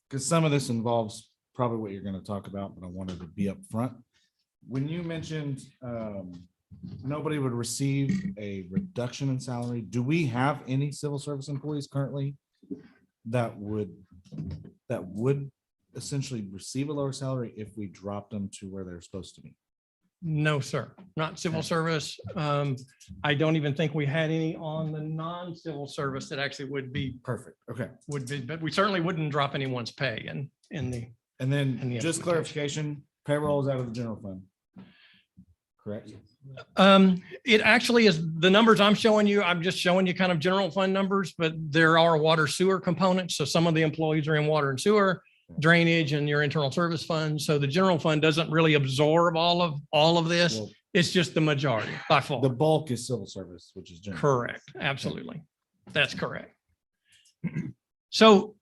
Because some of this involves probably what you're going to talk about, but I wanted to be up front. When you mentioned nobody would receive a reduction in salary, do we have any civil service employees currently that would essentially receive a lower salary if we dropped them to where they're supposed to be? No, sir, not civil service. I don't even think we had any on the non-civil service that actually would be Perfect. Okay. but we certainly wouldn't drop anyone's pay in the. And then And the just implementation. clarification, payroll is out of the general fund. Correct? It actually is the numbers I'm showing you. I'm just showing you kind of general fund numbers, but there are water sewer components. So some of the employees are in water and sewer, drainage, and your internal service fund. So the general fund doesn't really absorb all of this. Well, It's just the majority by far. the bulk is civil service, which is general. Correct. Absolutely. That's correct. So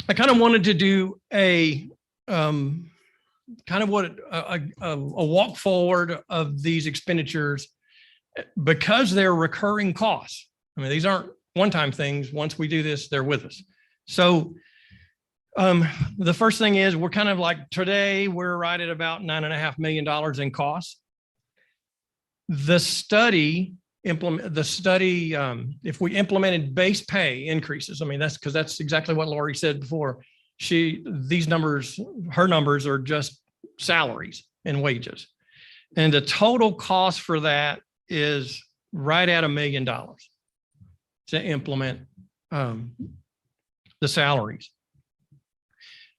I kind of wanted to do a kind of what a walk forward of these expenditures because they're recurring costs. I mean, these aren't one-time things. Once we do this, they're with us. So the first thing is we're kind of like today, we're right at about $9.5 million in costs. The study, if we implemented base pay increases, I mean, that's because that's exactly what Lori said before. These numbers, her numbers are just salaries and wages. And the total cost for that is right at $1 million to implement the salaries.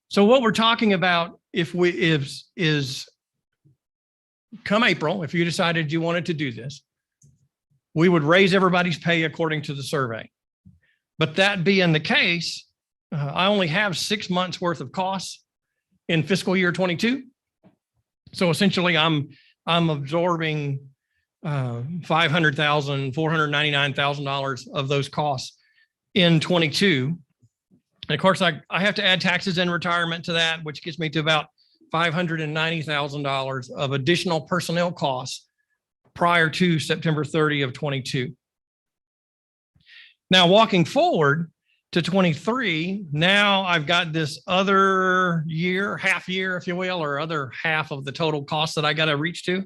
So what we're talking about is come April, if you decided you wanted to do this, we would raise everybody's pay according to the survey. But that being the case, I only have 6 months worth of costs in fiscal year 22. So essentially I'm absorbing $500,000, $499,000 of those costs in 22. And of course, I have to add taxes and retirement to that, which gets me to about $590,000 of additional personnel costs prior to September 30 of 22. Now, walking forward to 23, now I've got this other year, half year, if you will, or other half of the total cost that I got to reach to.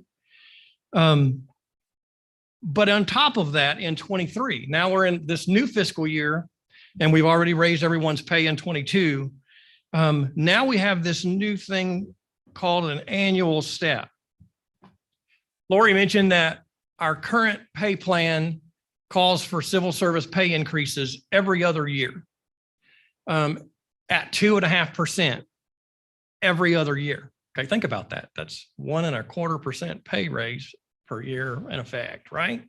But on top of that, in 23, now we're in this new fiscal year, and we've already raised everyone's pay in 22. Now we have this new thing called an annual step. Lori mentioned that our current pay plan calls for civil service pay increases every other year at 2.5% every other year. Okay, think about that. That's 1.25% pay raise per year in effect, right?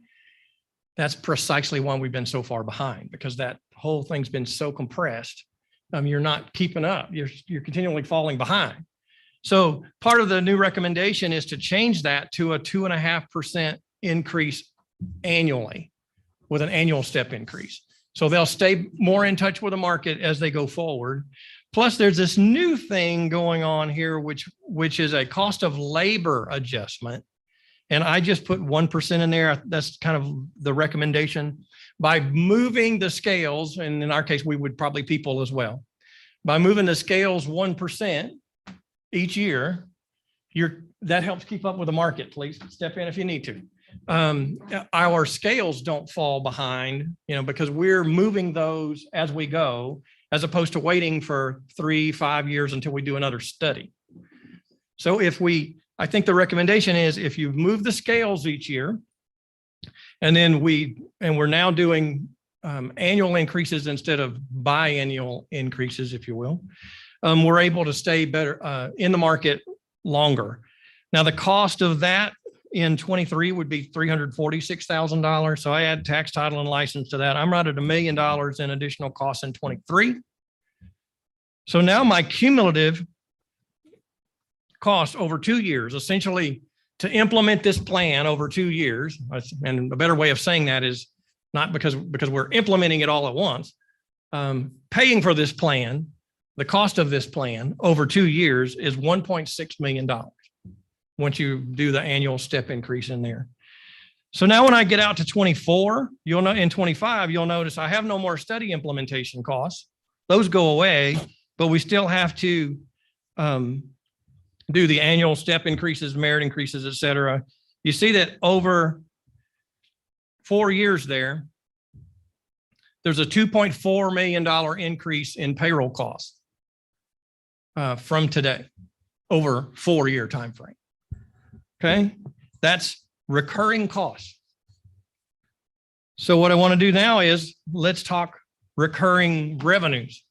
That's precisely why we've been so far behind, because that whole thing's been so compressed. You're not keeping up. You're continually falling behind. So part of the new recommendation is to change that to a 2.5% increase annually with an annual step increase. So they'll stay more in touch with the market as they go forward. Plus there's this new thing going on here, which is a cost of labor adjustment. And I just put 1% in there. That's kind of the recommendation. By moving the scales, and in our case, we would probably people as well. By moving the scales 1% each year, that helps keep up with the market. Please step in if you need to. Our scales don't fall behind, because we're moving those as we go, as opposed to waiting for 3-5 years until we do another study. So I think the recommendation is if you move the scales each year, and then we're now doing annual increases instead of biannual increases, if you will, we're able to stay better in the market longer. Now, the cost of that in 23 would be $346,000. So I add tax, title, and license to that. I'm right at $1 million in additional costs in 23. So now my cumulative cost over 2 years, essentially to implement this plan over 2 years. And a better way of saying that is not because we're implementing it all at once, paying for this plan, the cost of this plan over 2 years is $1.6 million. Once you do the annual step increase in there. So now when I get out to 24, in 25, you'll notice I have no more study implementation costs. Those go away, but we still have to do the annual step increases, merit increases, et cetera. You see that over 4 years there's a $2.4 million increase in payroll costs from today over 4-year time frame. Okay, that's recurring costs. So what I want to do now is let's talk recurring revenues.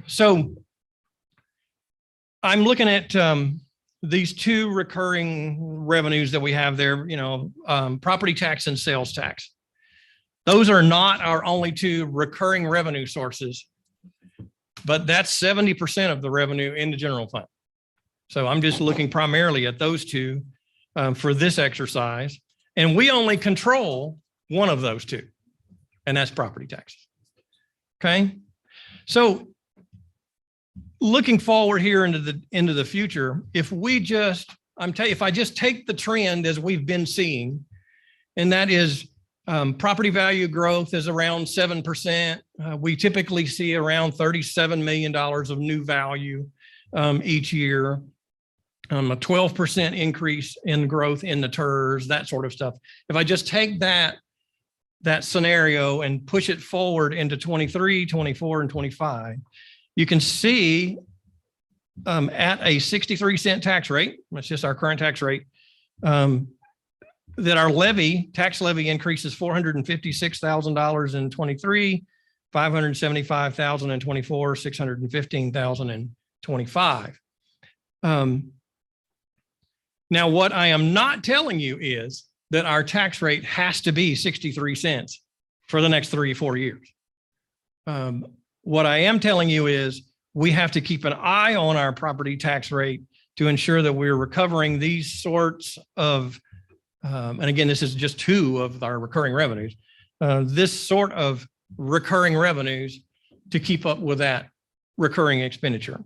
So I'm looking at these two recurring revenues that we have there, property tax and sales tax. Those are not our only two recurring revenue sources, but that's 70% of the revenue in the general fund. So I'm just looking primarily at those two for this exercise. And we only control one of those two, and that's property taxes. Okay. So looking forward here into the future, if we just I'm telling you, if I just take the trend as we've been seeing, and that is property value growth is around 7%. We typically see around $37 million of new value each year. A 12% increase in growth in the TERS, that sort of stuff. If I just take that scenario and push it forward into 23, 24, and 25, you can see at a 63-cent tax rate, that's just our current tax rate, that our tax levy increases $456,000 in 23, $575,000 in 24, $615,000 in 25. Now, what I am not telling you is that our tax rate has to be 63 cents for the next 3 or 4 years. What I am telling you is we have to keep an eye on our property tax rate to ensure that we're recovering these sorts of, and again, this is just 2 of our recurring revenues, this sort of recurring revenues to keep up with that recurring expenditure.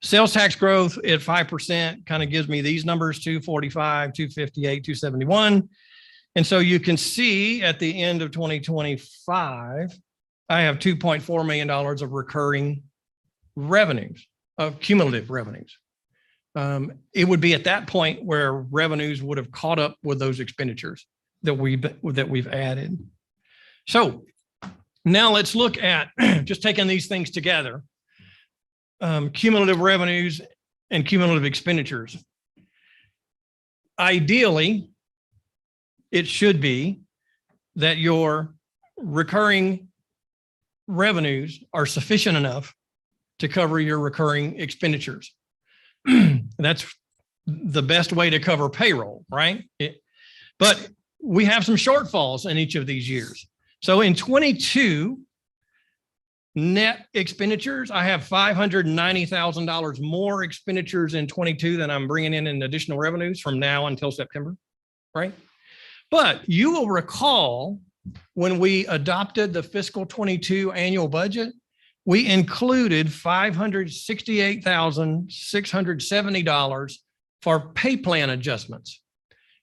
Sales tax growth at 5% kind of gives me these numbers: 245, 258, 271. And so you can see at the end of 2025, I have $2.4 million of recurring revenues, of cumulative revenues. It would be at that point where revenues would have caught up with those expenditures that we've added. So now let's look at just taking these things together. Cumulative revenues and cumulative expenditures. Ideally, it should be that your recurring revenues are sufficient enough to cover your recurring expenditures. That's the best way to cover payroll, right? But we have some shortfalls in each of these years. So in 22, net expenditures, I have $590,000 more expenditures in 22 than I'm bringing in additional revenues from now until September, right? But you will recall when we adopted the fiscal 22 annual budget, we included $568,670 for pay plan adjustments.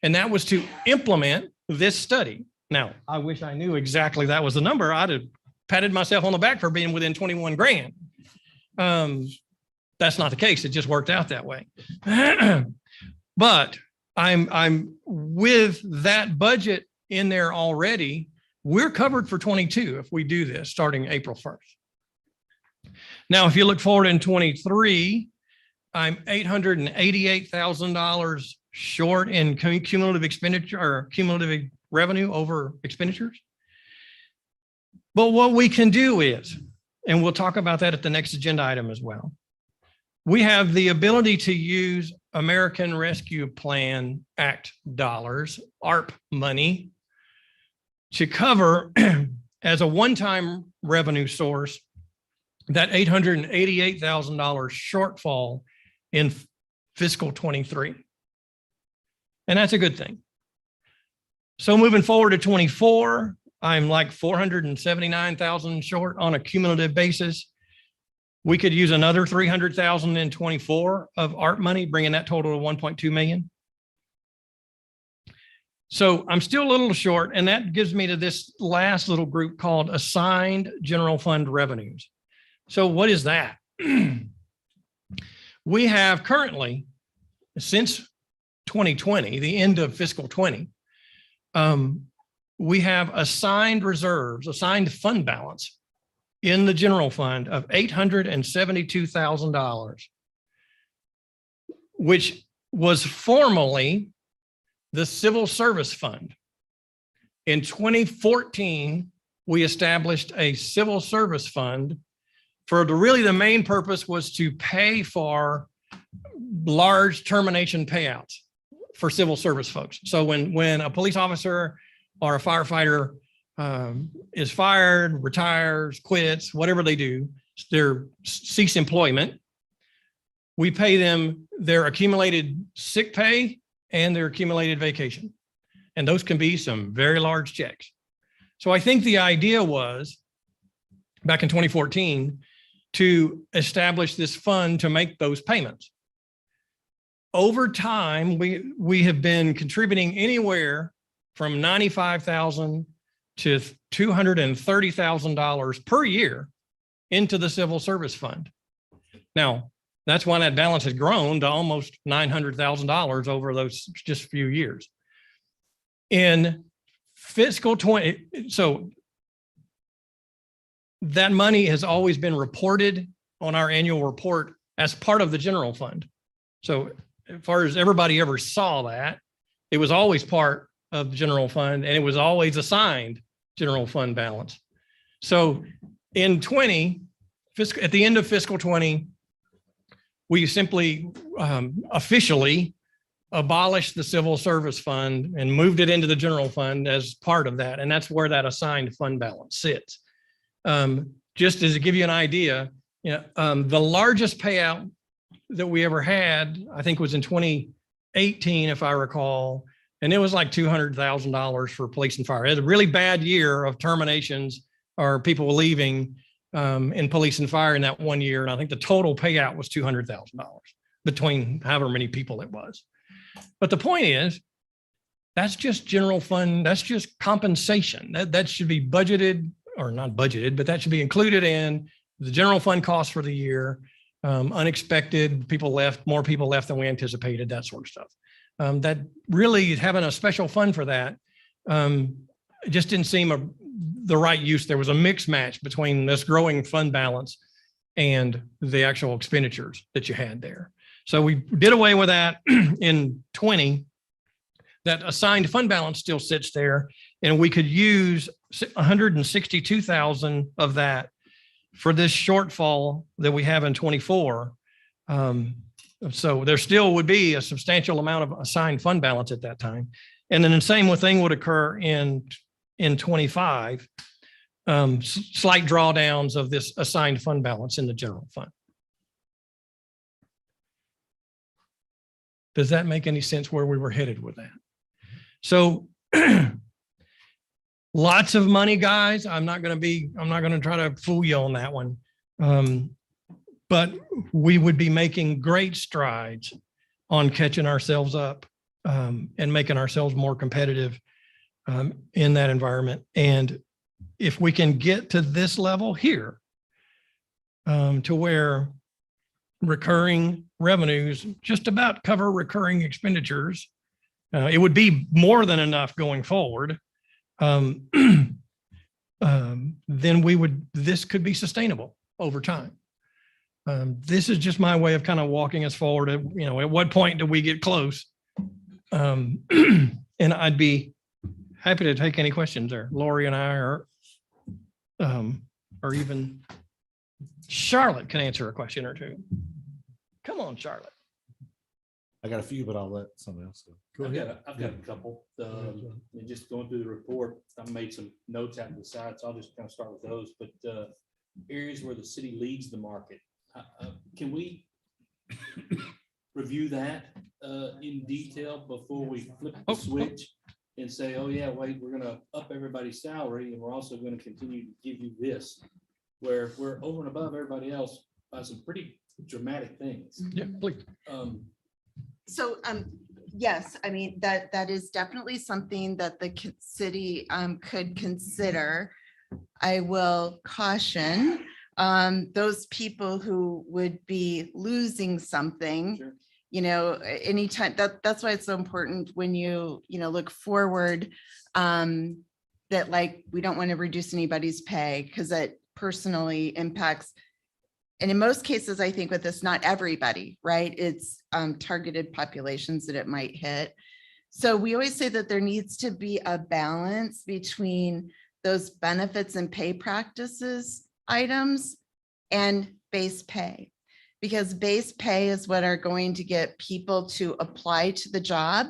And that was to implement this study. Now, I wish I knew exactly that was the number. I'd have patted myself on the back for being within 21 grand. That's not the case. It just worked out that way. But I'm with that budget in there already. We're covered for 22 if we do this starting April 1st. Now, if you look forward in 23, I'm $888,000 short in cumulative expenditure or cumulative revenue over expenditures. But what we can do is, and we'll talk about that at the next agenda item as well, we have the ability to use American Rescue Plan Act dollars, ARP money, to cover as a one-time revenue source that $888,000 shortfall in fiscal 23. And that's a good thing. So moving forward to 24, I'm like 479,000 short on a cumulative basis. We could use another 300,000 in 24 of ARP money, bringing that total to 1.2 million. So I'm still a little short, and that gives me to this last little group called assigned general fund revenues. So what is that? We have currently, since 2020, the end of fiscal 20, we have assigned reserves, assigned fund balance in the general fund of $872,000, which was formerly the Civil Service Fund. In 2014, we established a Civil Service Fund for the main purpose was to pay for large termination payouts for civil service folks. So when a police officer or a firefighter is fired, retires, quits, whatever they do, their cease employment, we pay them their accumulated sick pay and their accumulated vacation. And those can be some very large checks. So I think the idea was back in 2014 to establish this fund to make those payments. over time, we have been contributing anywhere from $95,000 to $230,000 per year into the civil service fund. Now, that's why that balance has grown to almost $900,000 over those just few years. In fiscal 20, so that money has always been reported on our annual report as part of the general fund. So as far as everybody ever saw that, it was always part of the general fund and it was always assigned general fund balance. So in 20, at the end of fiscal 20, we simply officially abolished the civil service fund and moved it into the general fund as part of that. And that's where that assigned fund balance sits. Just as to give you an idea, the largest payout that we ever had, I think was in 2018, if I recall, and it was like $200,000 for police and fire. It was a really bad year of terminations or people leaving in police and fire in that one year. And I think the total payout was $200,000 between however many people it was. But the point is, that's just general fund. That's just compensation. That should be budgeted, or not budgeted, but that should be included in the general fund costs for the year. Unexpected people left, more people left than we anticipated, that sort of stuff. That really having a special fund for that just didn't seem the right use. There was a mix match between this growing fund balance and the actual expenditures that you had there. So we did away with that in 20. That assigned fund balance still sits there, and we could use 162,000 of that for this shortfall that we have in 24. So there still would be a substantial amount of assigned fund balance at that time. And then the same thing would occur in 25, slight drawdowns of this assigned fund balance in the general fund. Does that make any sense where we were headed with that? So lots of money, guys. I'm not going to try to fool you on that one. But we would be making great strides on catching ourselves up and making ourselves more competitive in that environment. And if we can get to this level here, to where recurring revenues just about cover recurring expenditures, it would be more than enough going forward. Then this could be sustainable over time. This is just my way of kind of walking us forward. At what point do we get close? And I'd be happy to take any questions there. Lori and I or even Charlotte can answer a question or two. Come on, Charlotte. I got a few, but I'll let somebody else go. I've got a couple. And just going through the report, I made some notes out to the side, so I'll just kind of start with those. But areas where the city leads the market, can we review that in detail before we flip the switch and say, oh yeah, wait, we're going to up everybody's salary and we're also going to continue to give you this, where we're over and above everybody else by some pretty dramatic things. Yeah, please. So, yes, I mean, that is definitely something that the city could consider. I will caution those people who would be losing something. Sure. Anytime that's why it's so important when you look forward, that like we don't want to reduce anybody's pay because that personally impacts. And in most cases, I think with this, not everybody, right? It's targeted populations that it might hit. So we always say that there needs to be a balance between those benefits and pay practices items and base pay, because base pay is what are going to get people to apply to the job.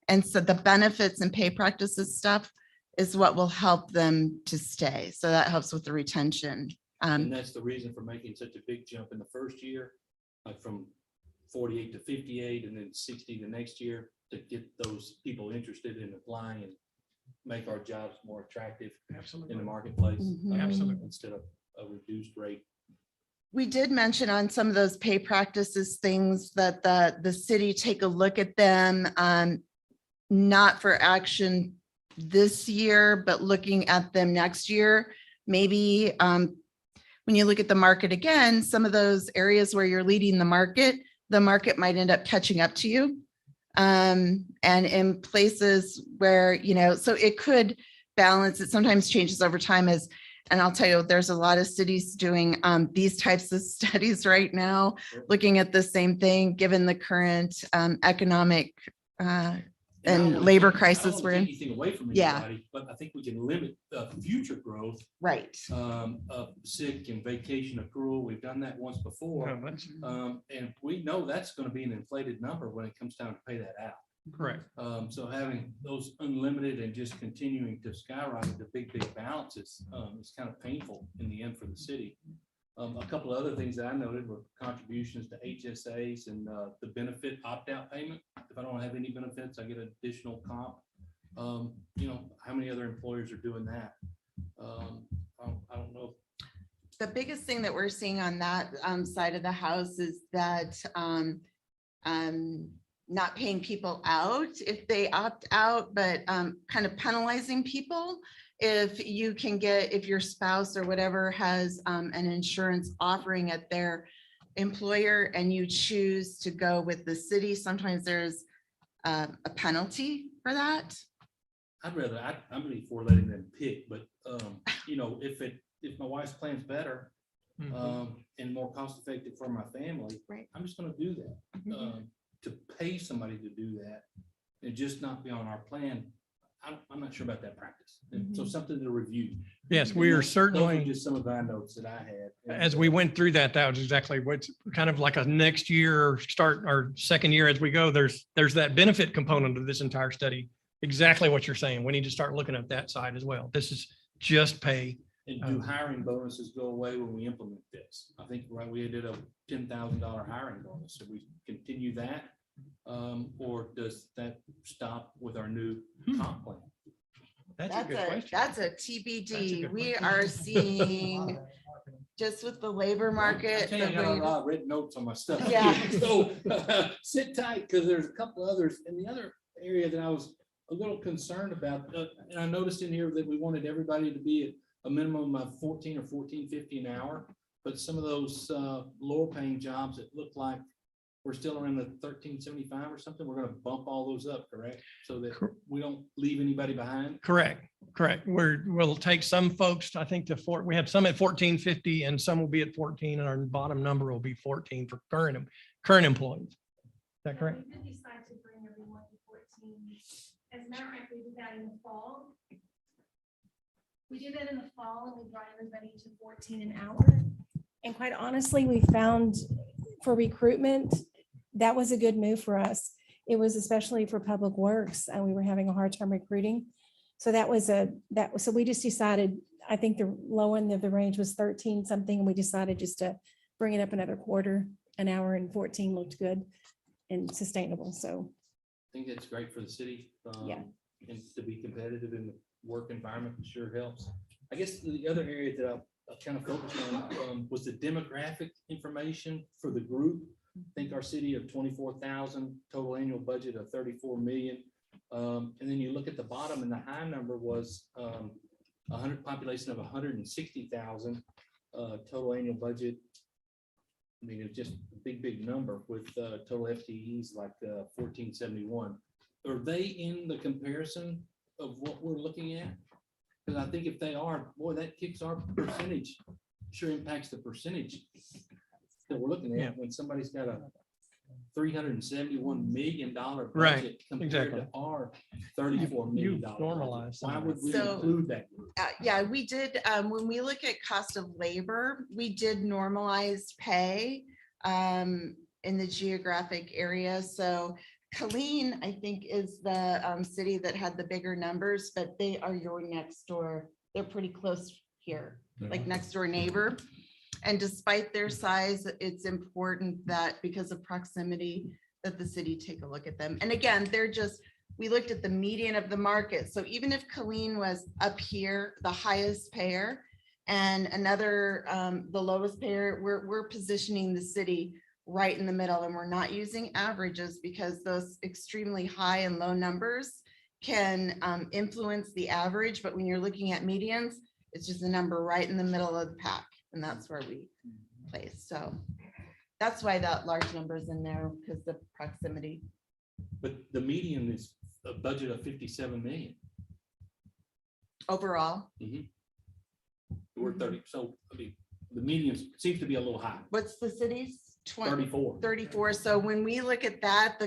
And so the benefits and pay practices stuff is what will help them to stay. So that helps with the retention. And that's the reason for making such a big jump in the first year, like from 48 to 58 and then 60 the next year, to get those people interested in applying and make our jobs more attractive in the marketplace. Mhm. Absolutely. Instead of a reduced rate. we did mention on some of those pay practices things that the city take a look at them, not for action this year, but looking at them next year. Maybe when you look at the market again, some of those areas where you're leading the market might end up catching up to you. And in places where, you know, so it could balance. It sometimes changes over time and I'll tell you, there's a lot of cities doing these types of studies right now, looking at the same thing, given the current economic and labor crisis we're in. Anything away from Yeah. anybody, but I think we can limit future growth Right. of sick and vacation accrual. We've done that once before. And we know that's going to be an inflated number when it comes time to pay that out. Correct. So having those unlimited and just continuing to skyrocket the big balances is kind of painful in the end for the city. A couple of other things that I noted were contributions to Hsas and the benefit opt-out payment. If I don't have any benefits, I get additional comp. You know, how many other employers are doing that? I don't know. The biggest thing that we're seeing on that side of the house is that not paying people out if they opt out, but kind of penalizing people if you can get, if your spouse or whatever has an insurance offering at their employer and you choose to go with the city, sometimes there's a penalty for that. I'm really for letting them pick, but you know, if my wife's plan's better and more cost effective for my family, Right. I'm just going to do that. To pay somebody to do that and just not be on our plan, I'm not sure about that practice. And so something to review. Yes, we are certainly. Those are just some of my notes that I had. As we went through that, that was exactly what's kind of like a next year start, our second year as we go. There's that benefit component of this entire study. Exactly what you're saying. We need to start looking at that side as well. This is just pay. And do hiring bonuses go away when we implement this? I think we did a $10,000 hiring bonus. So we continue that, or does that stop with our new comp plan? That's a good question. That's a TBD. We are seeing just with the labor market. I got a lot of red notes on my stuff. Yeah. So sit tight because there's a couple others. And the other area that I was a little concerned about, and I noticed in here that we wanted everybody to be at a minimum of 14 or 14.50 an hour, but some of those lower paying jobs that look like we're still around the 13.75 or something, we're going to bump all those up, correct? So that we don't leave anybody behind. Correct. We'll take some folks, I think we have some at 14.50 and some will be at 14 and our bottom number will be 14 for current employees. Is that correct? We did decide to bring everyone to 14. As a matter of fact, we did that in the fall. We did that in the fall and we brought everybody to 14 an hour. And quite honestly, we found for recruitment, that was a good move for us. It was especially for public works and we were having a hard time recruiting. So so we just decided, I think the low end of the range was 13 something. And we decided just to bring it up another quarter, an hour, and 14 looked good and sustainable. So I think that's great for the city. Yeah. And to be competitive in the work environment sure helps. I guess the other area that I kind of focused on was the demographic information for the group. I think our city of 24,000, total annual budget of 34 million. And then you look at the bottom and the high number was 100 population of 160,000, total annual budget. I mean, it's just a big number with total FTEs like 1471. Are they in the comparison of what we're looking at? Because I think if they are, boy, that kicks our percentage, sure impacts the percentage that we're looking at when somebody's got a $371 million budget Right, compared exactly. to our $34 million. Normalized some Why of would that. we So- include that group? Yeah, we did, when we look at cost of labor, we did normalized pay in the geographic area. So Colleen, I think, is the city that had the bigger numbers, but they are your next door. They're pretty close here, like next door neighbor. And despite their size, it's important that because of proximity, that the city take a look at them. And again, we looked at the median of the market. So even if Colleen was up here, the highest payer, And another, the lowest payer, we're positioning the city right in the middle, and we're not using averages because those extremely high and low numbers can influence the average. But when you're looking at medians, it's just a number right in the middle of the pack, and that's where we place. So that's why that large number is in there, because the proximity. But the median is a budget of 57 million. Overall, We're 30, so I mean, the median seems to be a little high, what's the city's? 34. 34. So when we look at that,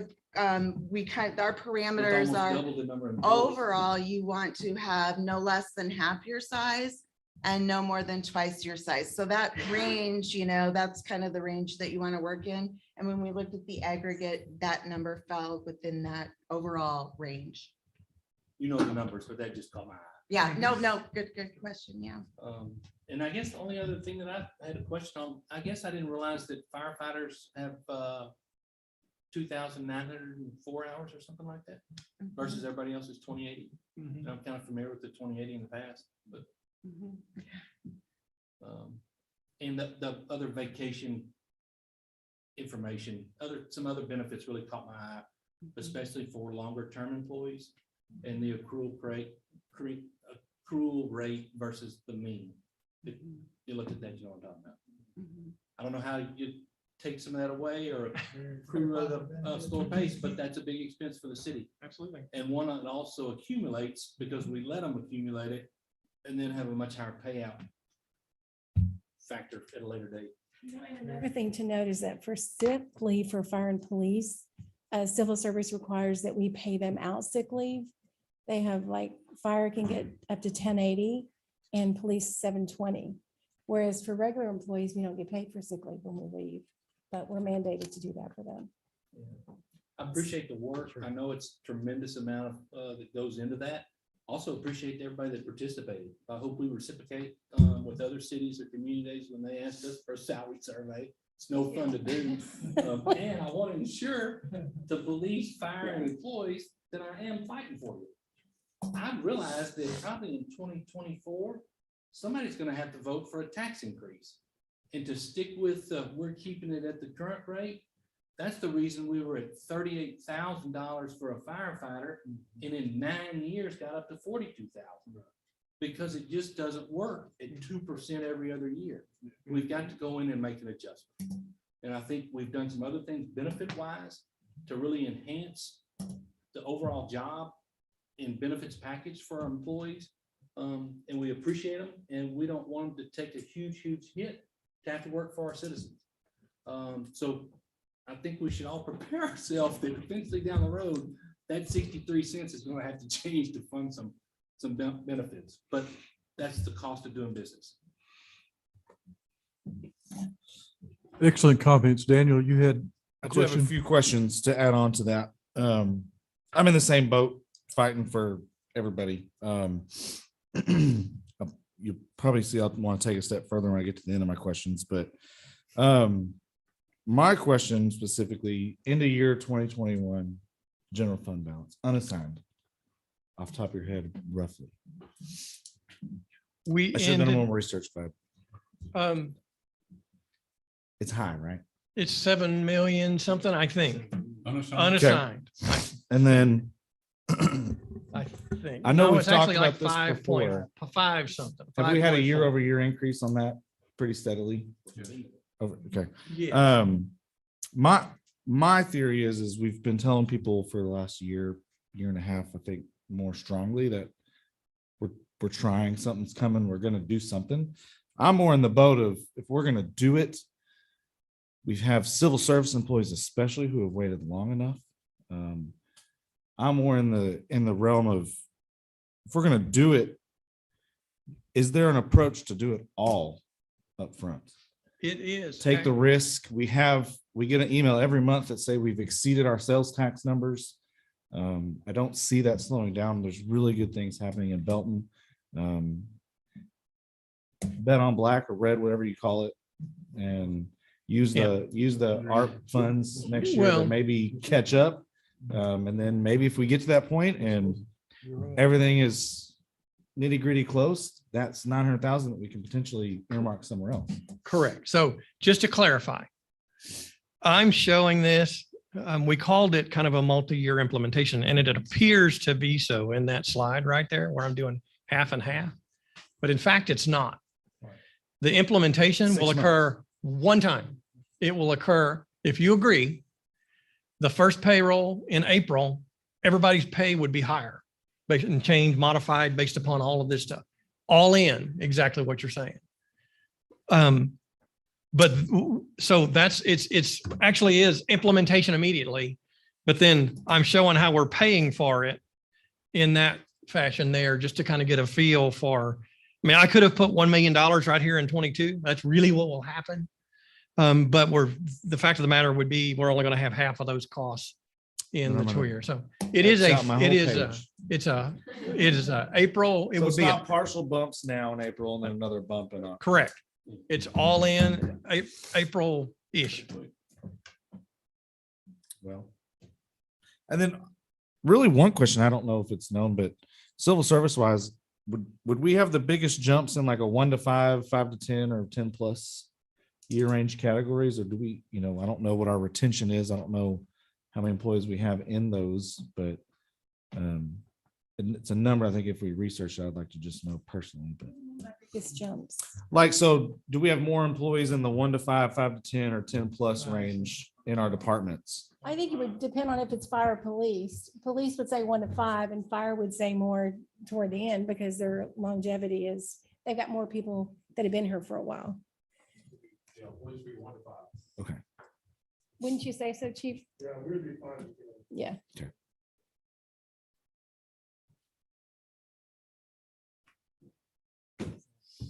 we kind, our With parameters almost are double the number of employees. overall, you want to have no less than half your size and no more than twice your size. So that range, that's kind of the range that you want to work in. And when we looked at the aggregate, that number fell within that overall range. You know the numbers, but that just caught my eye. Yeah, no, good question. Yeah. And I guess the only other thing that I had a question on, I guess I didn't realize that firefighters have 2,904 hours or something like that versus everybody else's 2080. And I'm kind of familiar with the 2080 in the past, but and the other vacation information, some other benefits really caught my eye, especially for longer term employees and the accrual rate versus the mean. If you look at that, you know what I'm talking about. I don't know how you take some of that away or accrue at a slower pace, but that's a big expense for the city. Absolutely. And one that also accumulates because we let them accumulate it and then have a much higher payout factor at a later date. Another thing to note is that for sick leave for fire and police, civil service requires that we pay them out sick leave. They have fire can get up to 1080 and police 720. Whereas for regular employees, we don't get paid for sick leave when we leave, but we're mandated to do that for them. I appreciate the work. I know it's tremendous amount of that goes into that. Also appreciate everybody that participated. I hope we reciprocate with other cities or communities when they ask us for a salary survey. It's no fun to do. And I want to ensure the police, fire, and employees that I am fighting for you. I realized that probably in 2024, somebody's going to have to vote for a tax increase. And to stick with, we're keeping it at the current rate. That's the reason we were at $38,000 for a firefighter, and in 9 years got up to $42,000 because it just doesn't work at 2% every other year. We've got to go in and make an adjustment. And I think we've done some other things benefit-wise to really enhance the overall job and benefits package for our employees. And we appreciate them, and we don't want them to take a huge hit to have to work for our citizens. So I think we should all prepare ourselves that eventually down the road, that 63 cents is going to have to change to fund some benefits, but that's the cost of doing business. Excellent comments. Daniel, you had I a do have a question? few questions to add on to that. I'm in the same boat fighting for everybody. You probably see, I'll want to take a step further when I get to the end of my questions, but my question specifically, end of year 2021, general fund balance, unassigned, off the top of your head, roughly. We I should have done a little ended, more research, but it's high, right? it's 7 million something, I think, Unassigned. unassigned. And then I think. I know No, we've it's actually talked like about this 5 point, before. 5 something. have we had a 5.4. year-over-year increase on that pretty steadily? Okay. Yeah. My theory is we've been telling people for the last year and a half, I think more strongly that we're trying, something's coming, we're going to do something. I'm more in the boat of if we're going to do it, we have civil service employees, especially who have waited long enough. I'm more in the realm of if we're going to do it, is there an approach to do it all up front? It is. Take the risk. We get an email every month that say we've exceeded our sales tax numbers. I don't see that slowing down. There's really good things happening in Belton. Bet on black or red, whatever you call it, and use the ARP funds next year to Well- maybe catch up. And then maybe if we get to that point and everything is nitty gritty close, that's 900,000 that we can potentially earmark somewhere else. Correct. So just to clarify, I'm showing this, we called it kind of a multi-year implementation, and it appears to be so in that slide right there where I'm doing half and half. But in fact, it's not. The implementation 6 will months. occur one time. It will occur, if you agree, the first payroll in April, everybody's pay would be higher, based and change modified based upon all of this stuff, all in exactly what you're saying. But so it's actually is implementation immediately, but then I'm showing how we're paying for it in that fashion there, just to kind of get a feel for, I mean, I could have put $1 million right here in 22. That's really what will happen. But the fact of the matter would be, we're only going to have half of those costs in the 2 years. So it is X out my whole page. it's April. It So would it's be not partial bumps now in April and then another bump in October. correct. It's all in April-ish. Well, and then really one question, I don't know if it's known, but civil service wise, would we have the biggest jumps in like a 1 to 5, 5 to 10, or 10 plus year range categories? Or do we, I don't know what our retention is. I don't know how many employees we have in those, but and it's a number. I think if we research it, I'd like to just know personally, but This jumps. like, so do we have more employees in the 1 to 5, 5 to 10, or 10 plus range in our departments? I think it would depend on if it's fire or police. Police would say 1 to 5 and fire would say more toward the end because their longevity is, they've got more people that have been here for a while. Okay. Wouldn't you say so, Chief? Yeah, we'd be fine. Yeah. Okay.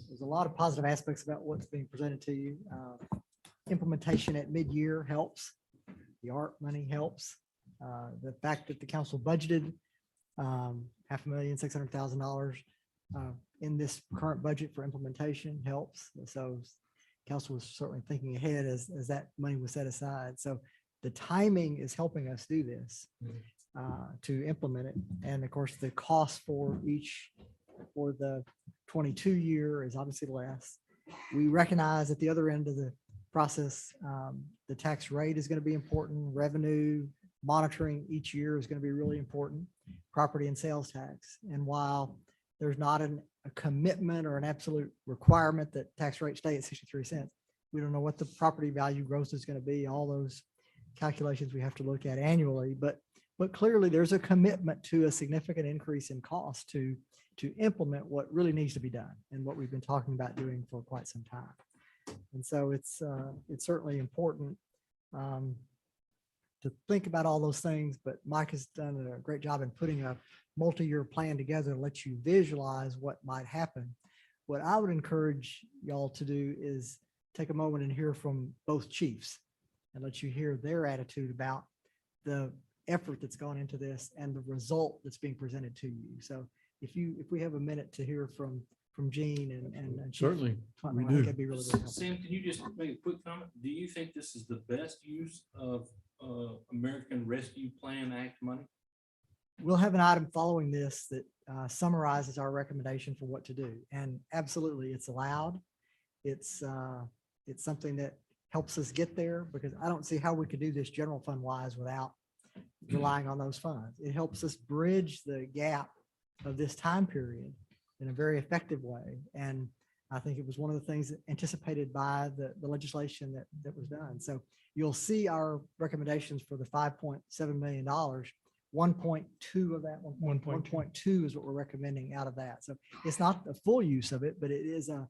There's a lot of positive aspects about what's being presented to you. Implementation at mid-year helps. The ARP money helps. The fact that the council budgeted $5,600,000 in this current budget for implementation helps. So council was certainly thinking ahead as that money was set aside. So the timing is helping us do this to implement it. And of course, the cost for the 22 year is obviously less. We recognize at the other end of the process, the tax rate is going to be important. Revenue monitoring each year is going to be really important. Property and sales tax. And while there's not a commitment or an absolute requirement that tax rate stay at 63 cents, we don't know what the property value growth is going to be. All those calculations we have to look at annually, but clearly there's a commitment to a significant increase in cost to implement what really needs to be done and what we've been talking about doing for quite some time. And so it's certainly important to think about all those things, but Mike has done a great job in putting a multi-year plan together to let you visualize what might happen. What I would encourage y'all to do is take a moment and hear from both chiefs and let you hear their attitude about the effort that's gone into this and the result that's being presented to you. So if we have a minute to hear from Gene and Chief Certainly, Quint, we I think do. that'd be really, really helpful. Sam, can you just make a quick comment? Do you think this is the best use of American Rescue Plan Act money? We'll have an item following this that summarizes our recommendation for what to do. And absolutely, it's allowed. It's something that helps us get there because I don't see how we could do this general fund wise without relying on those funds. It helps us bridge the gap of this time period in a very effective way. And I think it was one of the things anticipated by the legislation that was done. So you'll see our recommendations for the $5.7 million. 1.2 of that, 1.2 is what we're recommending out of that. So it's not the full use of it, but it is a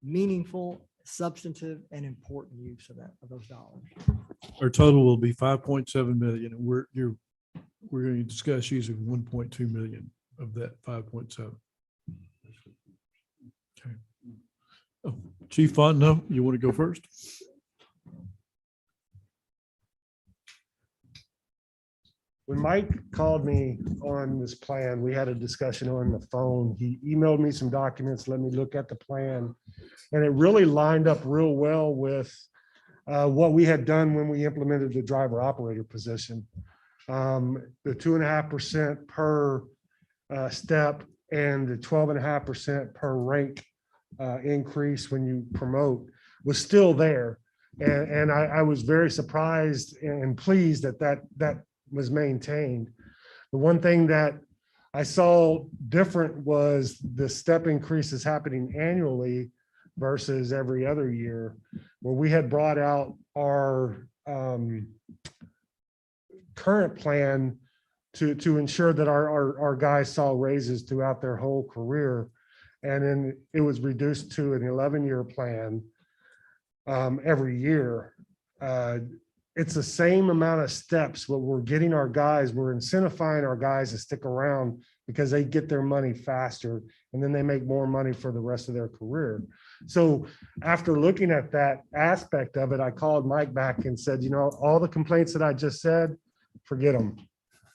meaningful, substantive, and important use of those dollars. Our total will be 5.7 million. And we're going to discuss using 1.2 million of that 5.7. Okay. Oh, Chief Fontenot, you want to go first? When Mike called me on this plan, we had a discussion on the phone. He emailed me some documents, let me look at the plan. And it really lined up real well with what we had done when we implemented the driver operator position. The 2.5% per step and the 12.5% per rank increase when you promote was still there. And I was very surprised and pleased that was maintained. The one thing that I saw different was the step increases happening annually versus every other year, where we had brought out our current plan to ensure that our guys saw raises throughout their whole career. And then it was reduced to an 11-year plan every year. It's the same amount of steps, but we're getting our guys, we're incentivizing our guys to stick around because they get their money faster and then they make more money for the rest of their career. So after looking at that aspect of it, I called Mike back and said, you know, all the complaints that I just said, forget them.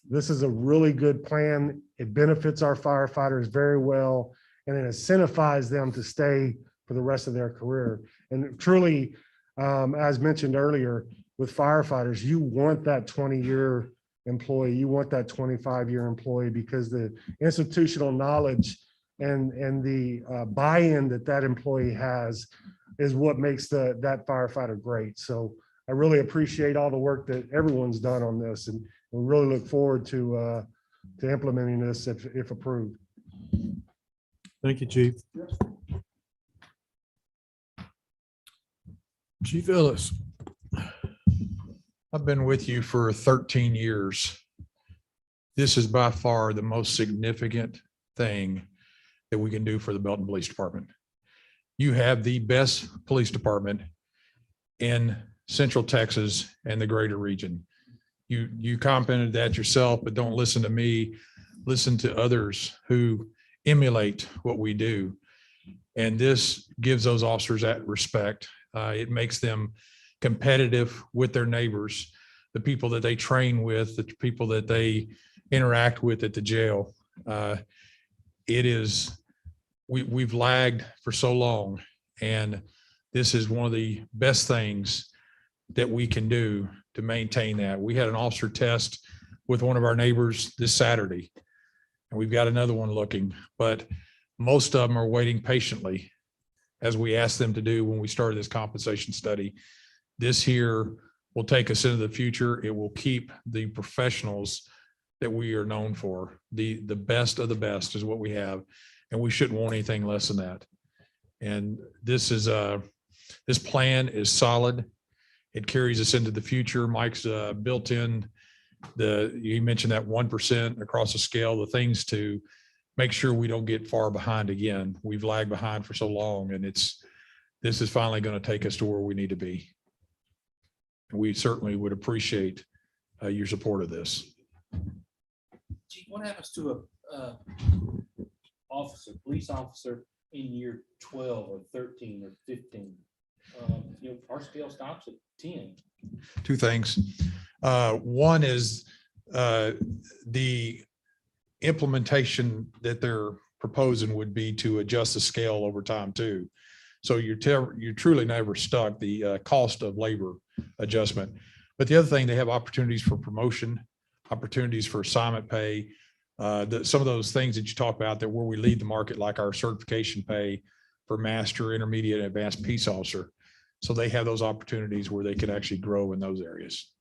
This is a really good plan. It benefits our firefighters very well, and it incentivizes them to stay for the rest of their career. And truly, as mentioned earlier, with firefighters, you want that 20-year employee, you want that 25-year employee, because the institutional knowledge and the buy-in that employee has is what makes that firefighter great. So I really appreciate all the work that everyone's done on this, and we really look forward to implementing this if approved. Thank you, Chief. Chief Ellis. I've been with you for 13 years. This is by far the most significant thing that we can do for the Belton Police Department. You have the best police department in Central Texas and the greater region. You commented that yourself, but don't listen to me. Listen to others who emulate what we do. And this gives those officers that respect. It makes them competitive with their neighbors, the people that they train with, the people that they interact with at the jail. We've lagged for so long, and this is one of the best things that we can do to maintain that. We had an officer test with one of our neighbors this Saturday, and we've got another one looking, but most of them are waiting patiently, as we asked them to do when we started this compensation study. This here will take us into the future. It will keep the professionals that we are known for. The best of the best is what we have, and we shouldn't want anything less than that. And this plan is solid. It carries us into the future. Mike's built in you mentioned that 1% across the scale, the things to make sure we don't get far behind again. We've lagged behind for so long, and this is finally going to take us to where we need to be. And we certainly would appreciate your support of this. Chief, what happens to a police officer in year 12 or 13 or 15? Our scale stops at 10. Two things. One is the implementation that they're proposing would be to adjust the scale over time too. So you're truly never stuck, the cost of labor adjustment. But the other thing, they have opportunities for promotion, opportunities for assignment pay, some of those things that you talk about that where we lead the market, like our certification pay for master, intermediate, and advanced peace officer. So they have those opportunities where they can actually grow in those areas.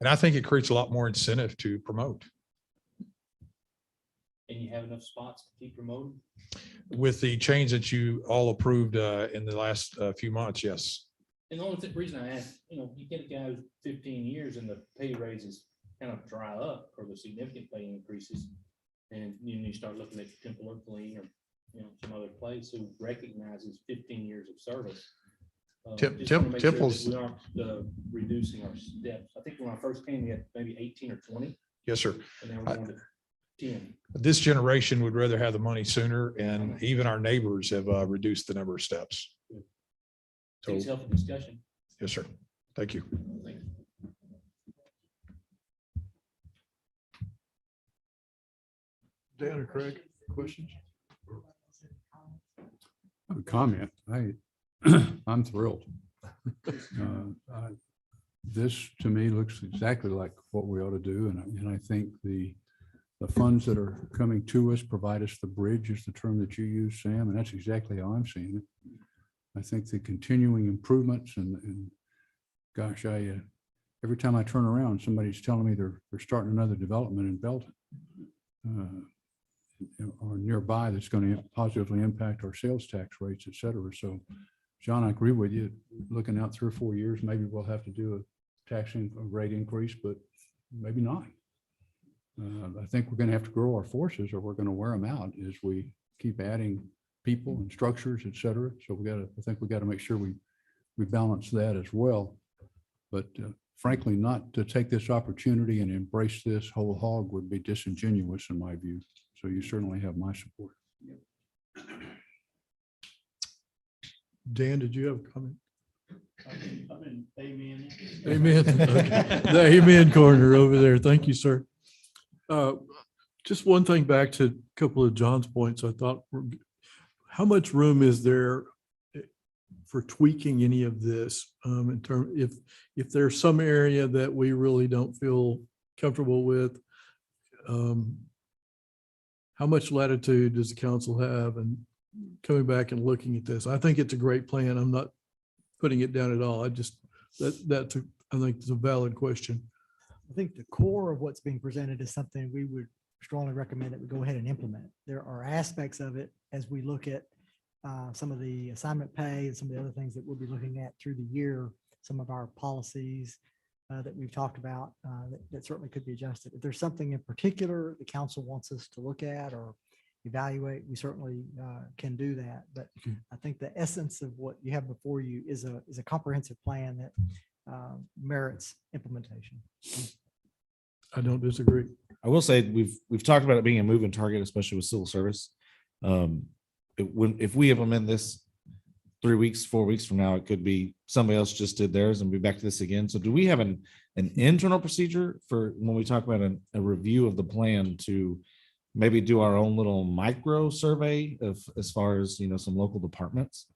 And I think it creates a lot more incentive to promote. And you have enough spots to keep promoting? With the change that you all approved in the last few months, yes. And the only reason I ask, you get a guy who's 15 years and the pay raises kind of dry up, or the significant pay increases, and you start looking at Temple or Clean or some other place who recognizes 15 years of service. Temple's, we aren't reducing our steps. I think when I first came, we had maybe 18 or 20. Yes, sir. And now we're going to 10. This generation would rather have the money sooner, and even our neighbors have reduced the number of steps. So, It's healthy discussion. yes, sir. Thank you. Thank you. Dan or Craig, questions? A comment. I'm thrilled. This to me looks exactly like what we ought to do. And I think the the funds that are coming to us provide us the bridge is the term that you use, Sam, and that's exactly how I'm seeing it. I think the continuing improvements and gosh, every time I turn around, somebody's telling me they're starting another development in Belton or nearby that's going to positively impact our sales tax rates, et cetera. So, John, I agree with you. Looking out 3 or 4 years, maybe we'll have to do a rate increase, but maybe not. I think we're going to have to grow our forces or we're going to wear them out as we keep adding people and structures, et cetera. So I think we got to make sure we balance that as well. But frankly, not to take this opportunity and embrace this whole hog would be disingenuous in my view. So you certainly have my support. Dan, did you have a comment? Amen. Amen. Okay. The amen corner over there. Thank you, sir. Just one thing back to a couple of John's points. I thought, how much room is there for tweaking any of this in terms, if there's some area that we really don't feel comfortable with, how much latitude does the council have in coming back and looking at this? I think it's a great plan. I'm not putting it down at all. I just, I think it's a valid question. I think the core of what's being presented is something we would strongly recommend that we go ahead and implement. There are aspects of it as we look at some of the assignment pay and some of the other things that we'll be looking at through the year, some of our policies that we've talked about that certainly could be adjusted. If there's something in particular the council wants us to look at or evaluate, we certainly can do that. But I think the essence of what you have before you is a comprehensive plan that merits implementation. I don't disagree. I will say we've talked about it being a moving target, especially with civil service. If we implement this 3 weeks, 4 weeks from now, it could be somebody else just did theirs and be back to this again. So do we have an internal procedure for when we talk about a review of the plan to maybe do our own little micro survey of as far as, some local departments?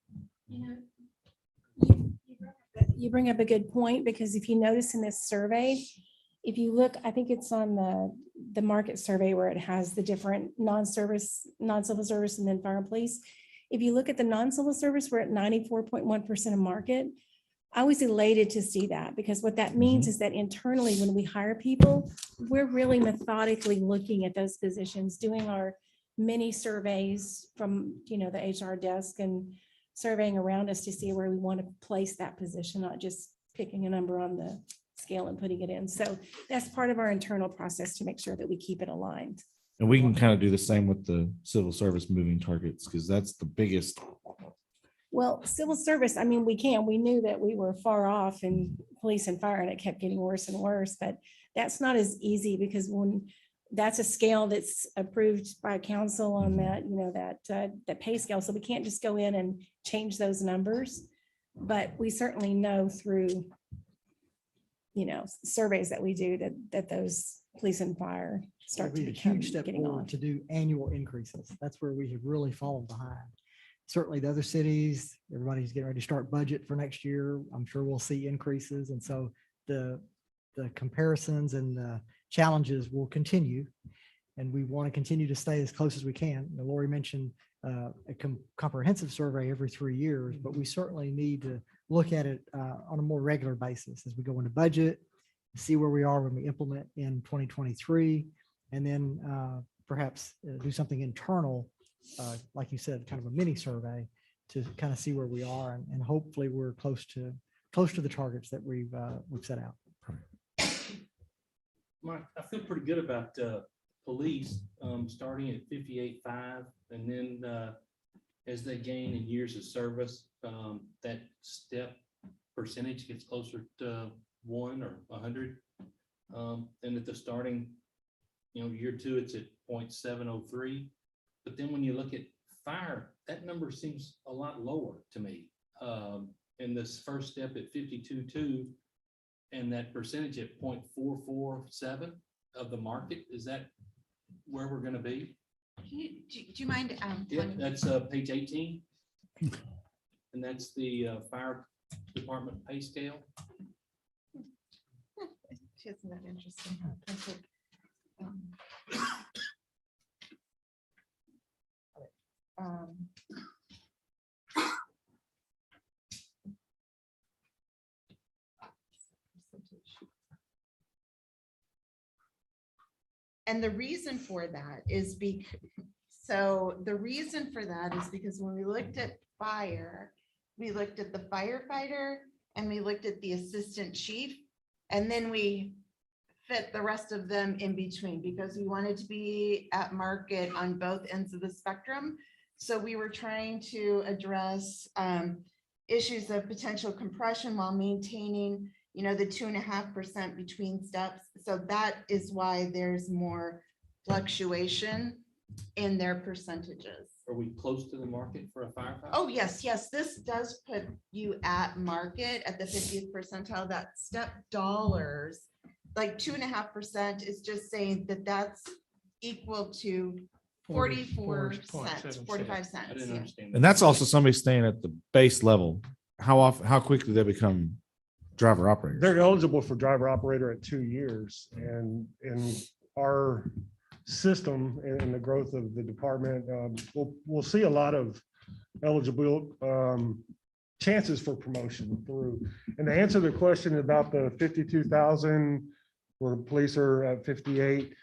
You bring up a good point, because if you notice in this survey, if you look, I think it's on the market survey where it has the different non-civil service, and then fire and police. If you look at the non-civil service, we're at 94.1% of market. I was elated to see that, because what that means is that internally, when we hire people, we're really methodically looking at those positions, doing our mini surveys from, the HR desk and surveying around us to see where we want to place that position, not just picking a number on the scale and putting it in. So that's part of our internal process to make sure that we keep it aligned. And we can kind of do the same with the civil service moving targets, because that's the biggest. Well, civil service, we knew that we were far off in police and fire, and it kept getting worse and worse, but that's not as easy, because when that's a scale that's approved by council on that, that pay scale. So we can't just go in and change those numbers, but we certainly know through, surveys that we do that those police and fire start to It'd be a become huge step getting forward on. to do annual increases. That's where we have really fallen behind. Certainly the other cities, everybody's getting ready to start budget for next year. I'm sure we'll see increases. And so the comparisons and the challenges will continue. And we want to continue to stay as close as we can. Lori mentioned a comprehensive survey every 3 years, but we certainly need to look at it on a more regular basis as we go into budget, see where we are when we implement in 2023, and then perhaps do something internal, like you said, kind of a mini survey to kind of see where we are, and hopefully we're close to the targets that we've set out. Mike, I feel pretty good about police starting at 58.5, and then as they gain in years of service, that step percentage gets closer to 1 or 100. And at the starting, year 2, it's at 0.703. But then when you look at fire, that number seems a lot lower to me. And this first step at 52.2, and that percentage at 0.447 of the market, is that where we're going to be? Do you mind? Yeah, that's page 18. And that's the fire department pay scale. Isn't that interesting? Um, And the reason for that is the reason for that is because when we looked at fire, we looked at the firefighter and we looked at the assistant chief. And then we fit the rest of them in between because we wanted to be at market on both ends of the spectrum. So we were trying to address issues of potential compression while maintaining, you know, the 2.5% between steps. So that is why there's more fluctuation in their percentages. Are we close to the market for a firefighter? Oh, yes, yes, this does put you at market at the 50th percentile. That step dollars, like 2.5% is just saying that that's equal to 44 cents, 45 I cents. didn't Yeah. understand. And that's also somebody staying at the base level. How quickly they become driver operators? They're eligible for driver operator at 2 years, and in our system and the growth of the department, we'll see a lot of eligible chances for promotion through. And to answer the question about the 52,000, where police are at 58,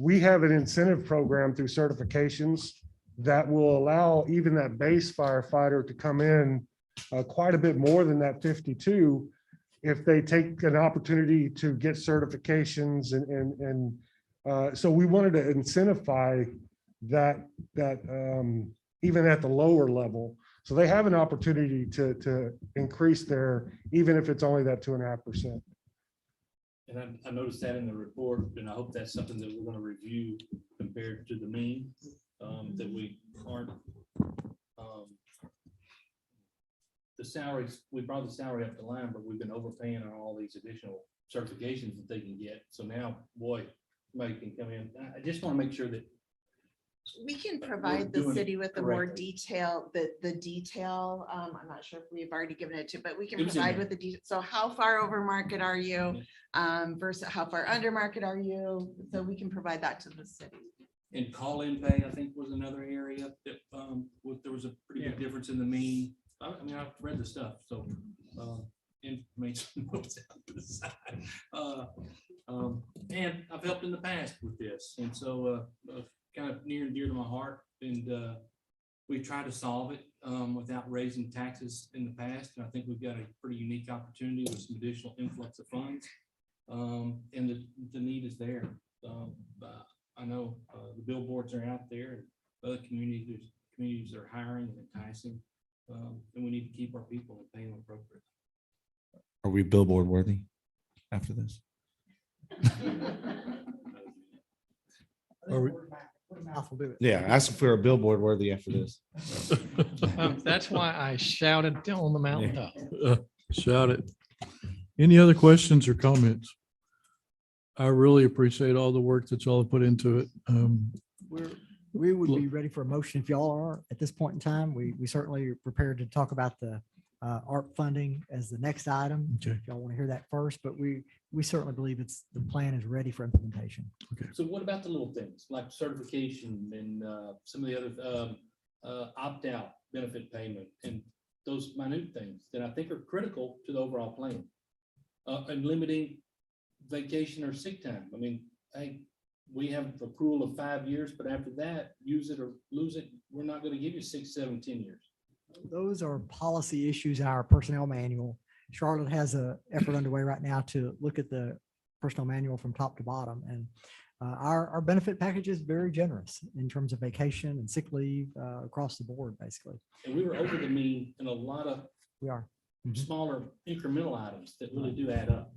we have an incentive program through certifications that will allow even that base firefighter to come in quite a bit more than that 52 if they take an opportunity to get certifications and so we wanted to incentivize that even at the lower level. So they have an opportunity to increase their, even if it's only that 2.5%. And I noticed that in the report, and I hope that's something that we're gonna review compared to the mean, that we aren't. The salaries, we brought the salary up the line, but we've been overpaying on all these additional certifications that they can get. So now, boy, somebody can come in. I just wanna make sure that We can provide the doing city it with a more correctly. detail, the detail, I'm not sure if we've already given it to, but we can It was in provide there. with the detail. So how far over market are you? Versus how far under market are you? So we can provide that to the city. And call-in pay, I think, was another area that, there was a pretty big difference in the mean. I mean, I've read the stuff, so, information notes out to the side. And I've helped in the past with this, and so, kind of near and dear to my heart, and, we try to solve it, without raising taxes in the past, and I think we've got a pretty unique opportunity with some additional influx of funds. And the need is there. I know the billboards are out there, and other communities are hiring and enticing. And we need to keep our people and pay them appropriately. Are we billboard worthy after this? Are we- Mouth will do it. Yeah, ask if we're a billboard worthy after this. That's why I shouted on the mountaintop. Shout it. Any other questions or comments? I really appreciate all the work that y'all have put into it. We would be ready for a motion if y'all are at this point in time. We certainly are prepared to talk about the ARP funding as the next item. Okay. If y'all want to hear that first, but we certainly believe the plan is ready for implementation. So what about the little things like certification and some of the other opt-out benefit payment and those minute things that I think are critical to the overall plan? And limiting vacation or sick time. I mean, hey, we have accrual of 5 years, but after that, use it or lose it. We're not going to give you 6, 7, 10 years. Those are policy issues in our personnel manual. Charlotte has an effort underway right now to look at the personnel manual from top to bottom. And our benefit package is very generous in terms of vacation and sick leave across the board, basically. And we were over the mean in a lot of We are. smaller incremental items that really do add up.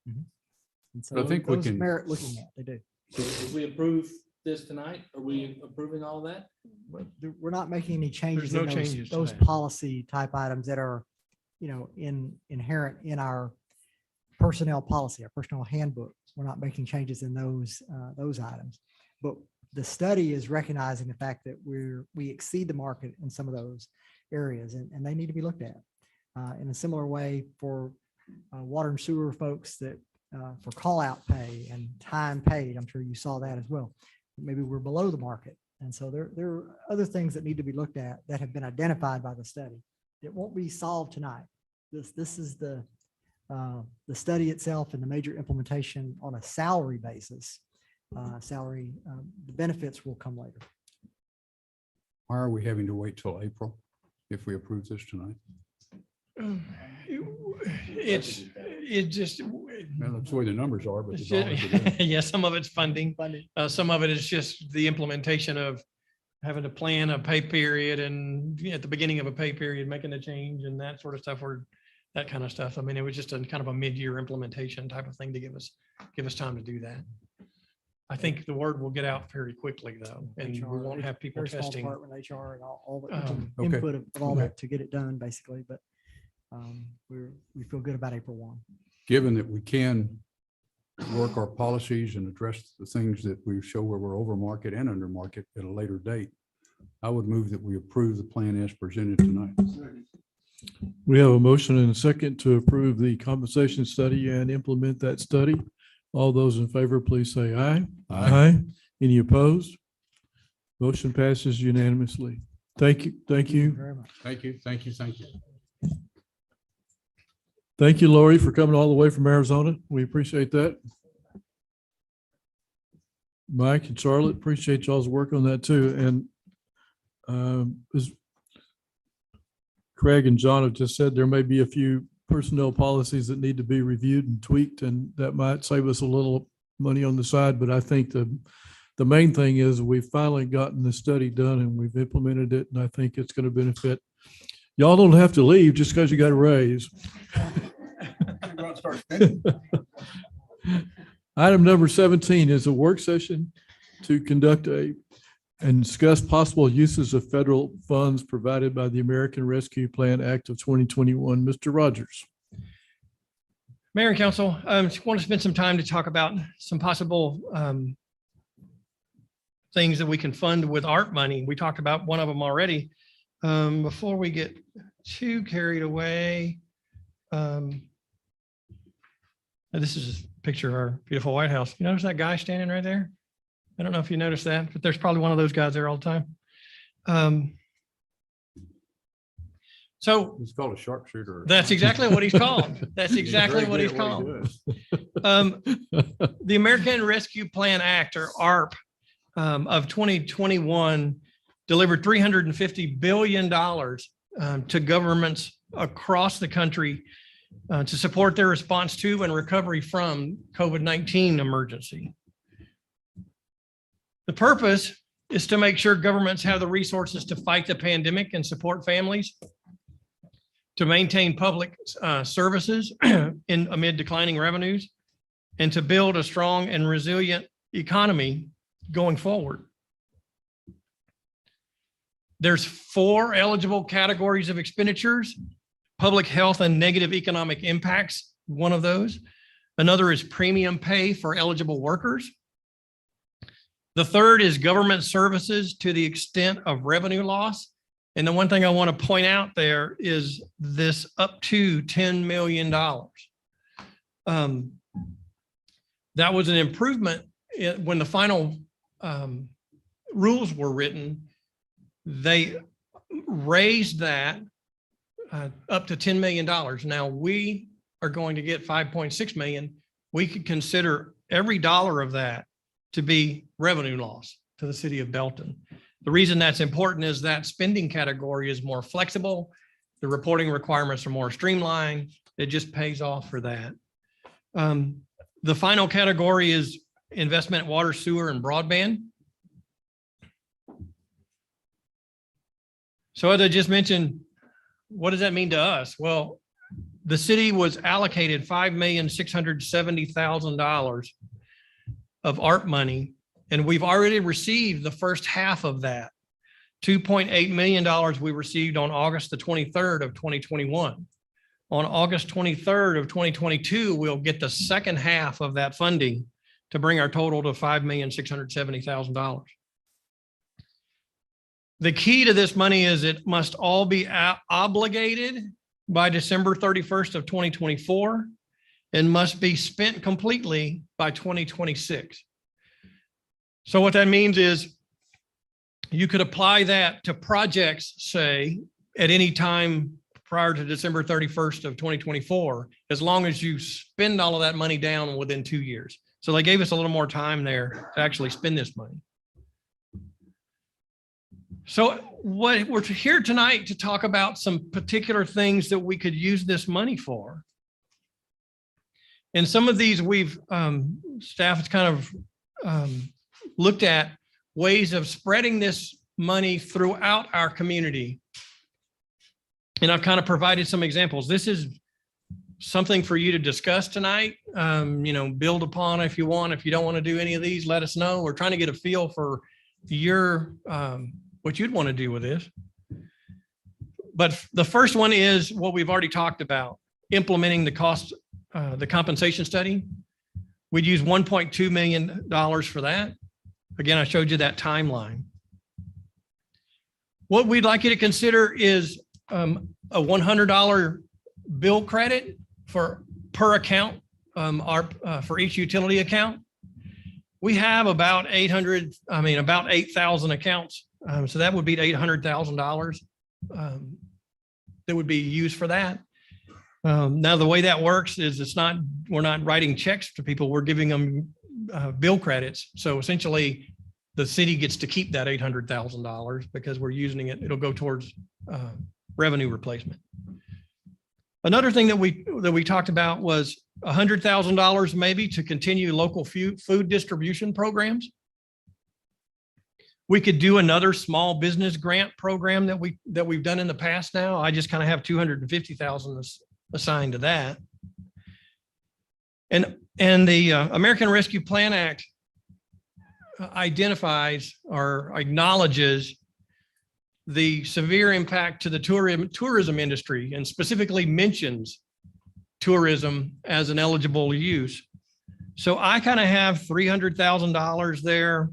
And so But I think we those can- merit looking at, they do. So if we approve this tonight, are we approving all that? We're not making any changes. no in those- changes to Those that. policy type items that are, inherent in our personnel policy, our personnel handbook. We're not making changes in those items. But the study is recognizing the fact that we exceed the market in some of those areas, and they need to be looked at. In a similar way for water and sewer folks that for call out pay and time paid. I'm sure you saw that as well. Maybe we're below the market. And so there are other things that need to be looked at that have been identified by the study. It won't be solved tonight. This is the study itself and the major implementation on a salary basis. The benefits will come later. Why are we having to wait till April if we approve this tonight? It just, Well, that's the way the numbers are, but it's the dollars are there. yeah, some of it's funding. Some of it is just the implementation of having to plan a pay period and at the beginning of a pay period, making a change and that sort of stuff, or that kind of stuff. I mean, it was just a kind of a mid-year implementation type of thing to give us time to do that. I think the word will get out very quickly though, and we HR, won't have people very small testing. department, HR and all the Okay. input of all Okay. that to get it done basically, but we feel good about April 1. Given that we can work our policies and address the things that we show where we're over market and under market at a later date, I would move that we approve the plan as presented tonight. We have a motion and a second to approve the compensation study and implement that study. All those in favor, please say aye. Aye. Any opposed? Motion passes unanimously. Thank you. Thank you. Very much. Thank you, thank you, thank you. Thank you, Lori, for coming all the way from Arizona. We appreciate that. Mike and Charlotte, appreciate y'all's work on that too. And as Craig and John have just said, there may be a few personnel policies that need to be reviewed and tweaked, and that might save us a little money on the side. But I think the main thing is we've finally gotten the study done and we've implemented it, and I think it's going to benefit. Y'all don't have to leave just because you got a raise. Item number 17 is a work session to conduct and discuss possible uses of federal funds provided by the American Rescue Plan Act of 2021. Mr. Rogers. Mayor and council, I want to spend some time to talk about some possible things that we can fund with ARP money. We talked about one of them already. Before we get too carried away, this is a picture of our beautiful White House. You notice that guy standing right there? I don't know if you noticed that, but there's probably one of those guys there all the time. So It's called a sharpshooter. that's exactly what he's called. That's exactly what he's called. The American Rescue Plan Act, or ARP, of 2021 delivered $350 billion to governments across the country to support their response to and recovery from COVID-19 emergency. The purpose is to make sure governments have the resources to fight the pandemic and support families, to maintain public services amid declining revenues, and to build a strong and resilient economy going forward. There's 4 eligible categories of expenditures: public health and negative economic impacts, one of those. Another is premium pay for eligible workers. The third is government services to the extent of revenue loss. And the one thing I want to point out there is this up to $10 million. That was an improvement when the final rules were written. They raised that up to $10 million. Now we are going to get 5.6 million. We could consider every dollar of that to be revenue loss to the city of Belton. The reason that's important is that spending category is more flexible. The reporting requirements are more streamlined. It just pays off for that. The final category is investment in water, sewer, and broadband. So as I just mentioned, what does that mean to us? Well, the city was allocated $5,670,000 of ARP money, and we've already received the first half of that. $2.8 million we received on August the 23rd of 2021. On August 23rd of 2022, we'll get the second half of that funding to bring our total to $5,670,000. The key to this money is it must all be obligated by December 31st of 2024. and must be spent completely by 2026. So what that means is you could apply that to projects, say, at any time prior to December 31st of 2024, as long as you spend all of that money down within 2 years. So they gave us a little more time there to actually spend this money. So what we're here tonight to talk about some particular things that we could use this money for. And some of these we've, staff has kind of looked at ways of spreading this money throughout our community. And I've kind of provided some examples. This is something for you to discuss tonight, build upon if you want. If you don't want to do any of these, let us know. We're trying to get a feel for your, what you'd want to do with this. But the first one is what we've already talked about, implementing the cost, the compensation study. We'd use $1.2 million for that. Again, I showed you that timeline. What we'd like you to consider is a $100 bill credit per account, for each utility account. We have about 8,000 accounts. So that would be $800,000 that would be used for that. Now, the way that works is we're not writing checks to people, we're giving them bill credits. So essentially the city gets to keep that $800,000 because we're using it. It'll go towards revenue replacement. Another thing that we talked about was $100,000 maybe to continue local food distribution programs. We could do another small business grant program that we've done in the past now. I just kind of have $250,000 assigned to that. And the American Rescue Plan Act identifies or acknowledges the severe impact to the tourism industry and specifically mentions tourism as an eligible use. So I kind of have $300,000 there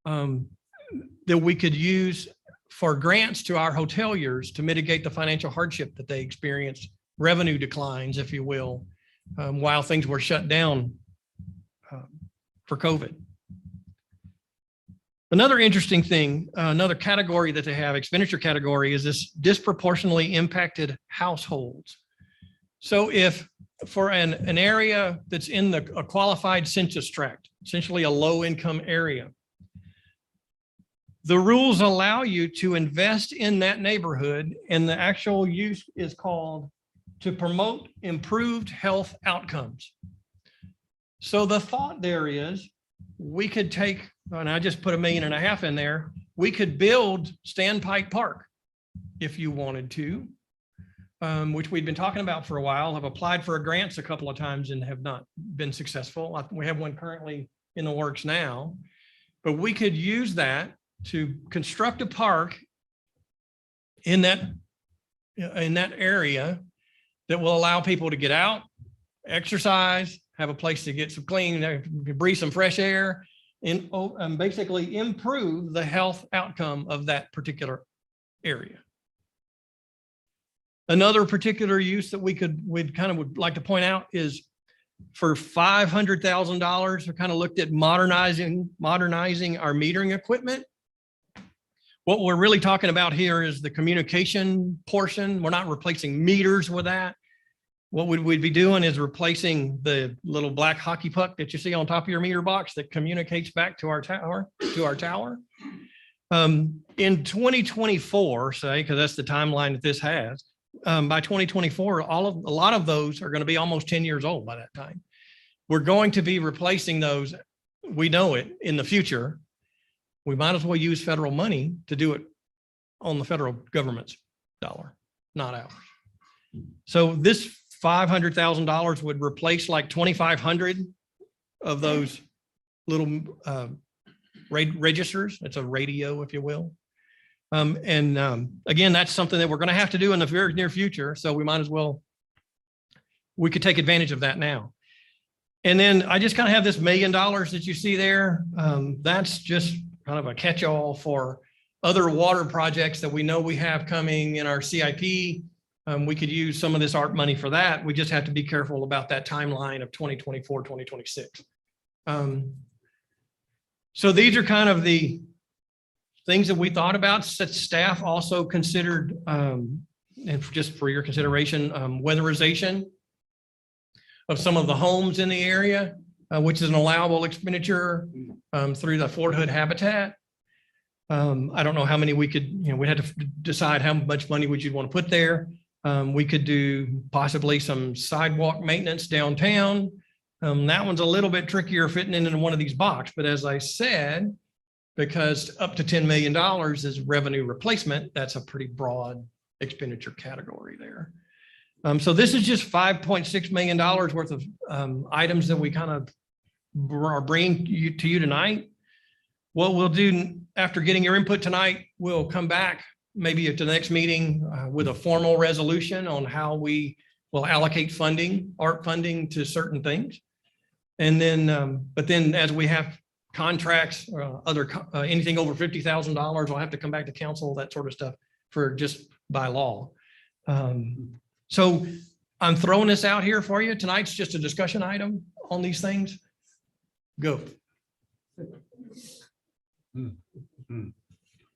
that we could use for grants to our hoteliers to mitigate the financial hardship that they experience, revenue declines, if you will, while things were shut down for COVID. Another interesting thing, another category that they have, expenditure category, is this disproportionately impacted households. So if for an area that's in a qualified census tract, essentially a low income area, the rules allow you to invest in that neighborhood, and the actual use is called to promote improved health outcomes. So the thought there is we could take, and I just put $1.5 million in there, we could build Standpipe Park if you wanted to, which we've been talking about for a while, have applied for grants a couple of times and have not been successful. We have one currently in the works now, but we could use that to construct a park in that area that will allow people to get out, exercise, have a place to get some clean, breathe some fresh air, and basically improve the health outcome of that particular area. Another particular use that we'd like to point out is for $500,000, we kind of looked at modernizing our metering equipment. What we're really talking about here is the communication portion. We're not replacing meters with that. What we'd be doing is replacing the little black hockey puck that you see on top of your meter box that communicates back to our tower. In 2024, say, because that's the timeline that this has, by 2024, a lot of those are going to be almost 10 years old by that time. We're going to be replacing those. We know it in the future. We might as well use federal money to do it on the federal government's dollar, not ours. So this $500,000 would replace like 2,500 of those little registers. It's a radio, if you will. Again, that's something that we're going to have to do in the very near future. So we might as well, we could take advantage of that now. And then I just kind of have this $1 million that you see there. That's just kind of a catch-all for other water projects that we know we have coming in our CIP We could use some of this ARP money for that. We just have to be careful about that timeline of 2024, 2026. So these are kind of the things that we thought about. Staff also considered, and just for your consideration, weatherization of some of the homes in the area, which is an allowable expenditure through the Fort Hood habitat. I don't know how many we could, we had to decide how much money would you want to put there. We could do possibly some sidewalk maintenance downtown. That one's a little bit trickier fitting into one of these boxes, but as I said, because up to $10 million is revenue replacement, that's a pretty broad expenditure category there. So this is just $5.6 million worth of items that we kind of are bringing to you tonight. What we'll do after getting your input tonight, we'll come back maybe at the next meeting with a formal resolution on how we will allocate funding, ARP funding to certain things. And then, but then as we have contracts, anything over $50,000, we'll have to come back to council, that sort of stuff for just by law. So I'm throwing this out here for you. Tonight's just a discussion item on these things. Go.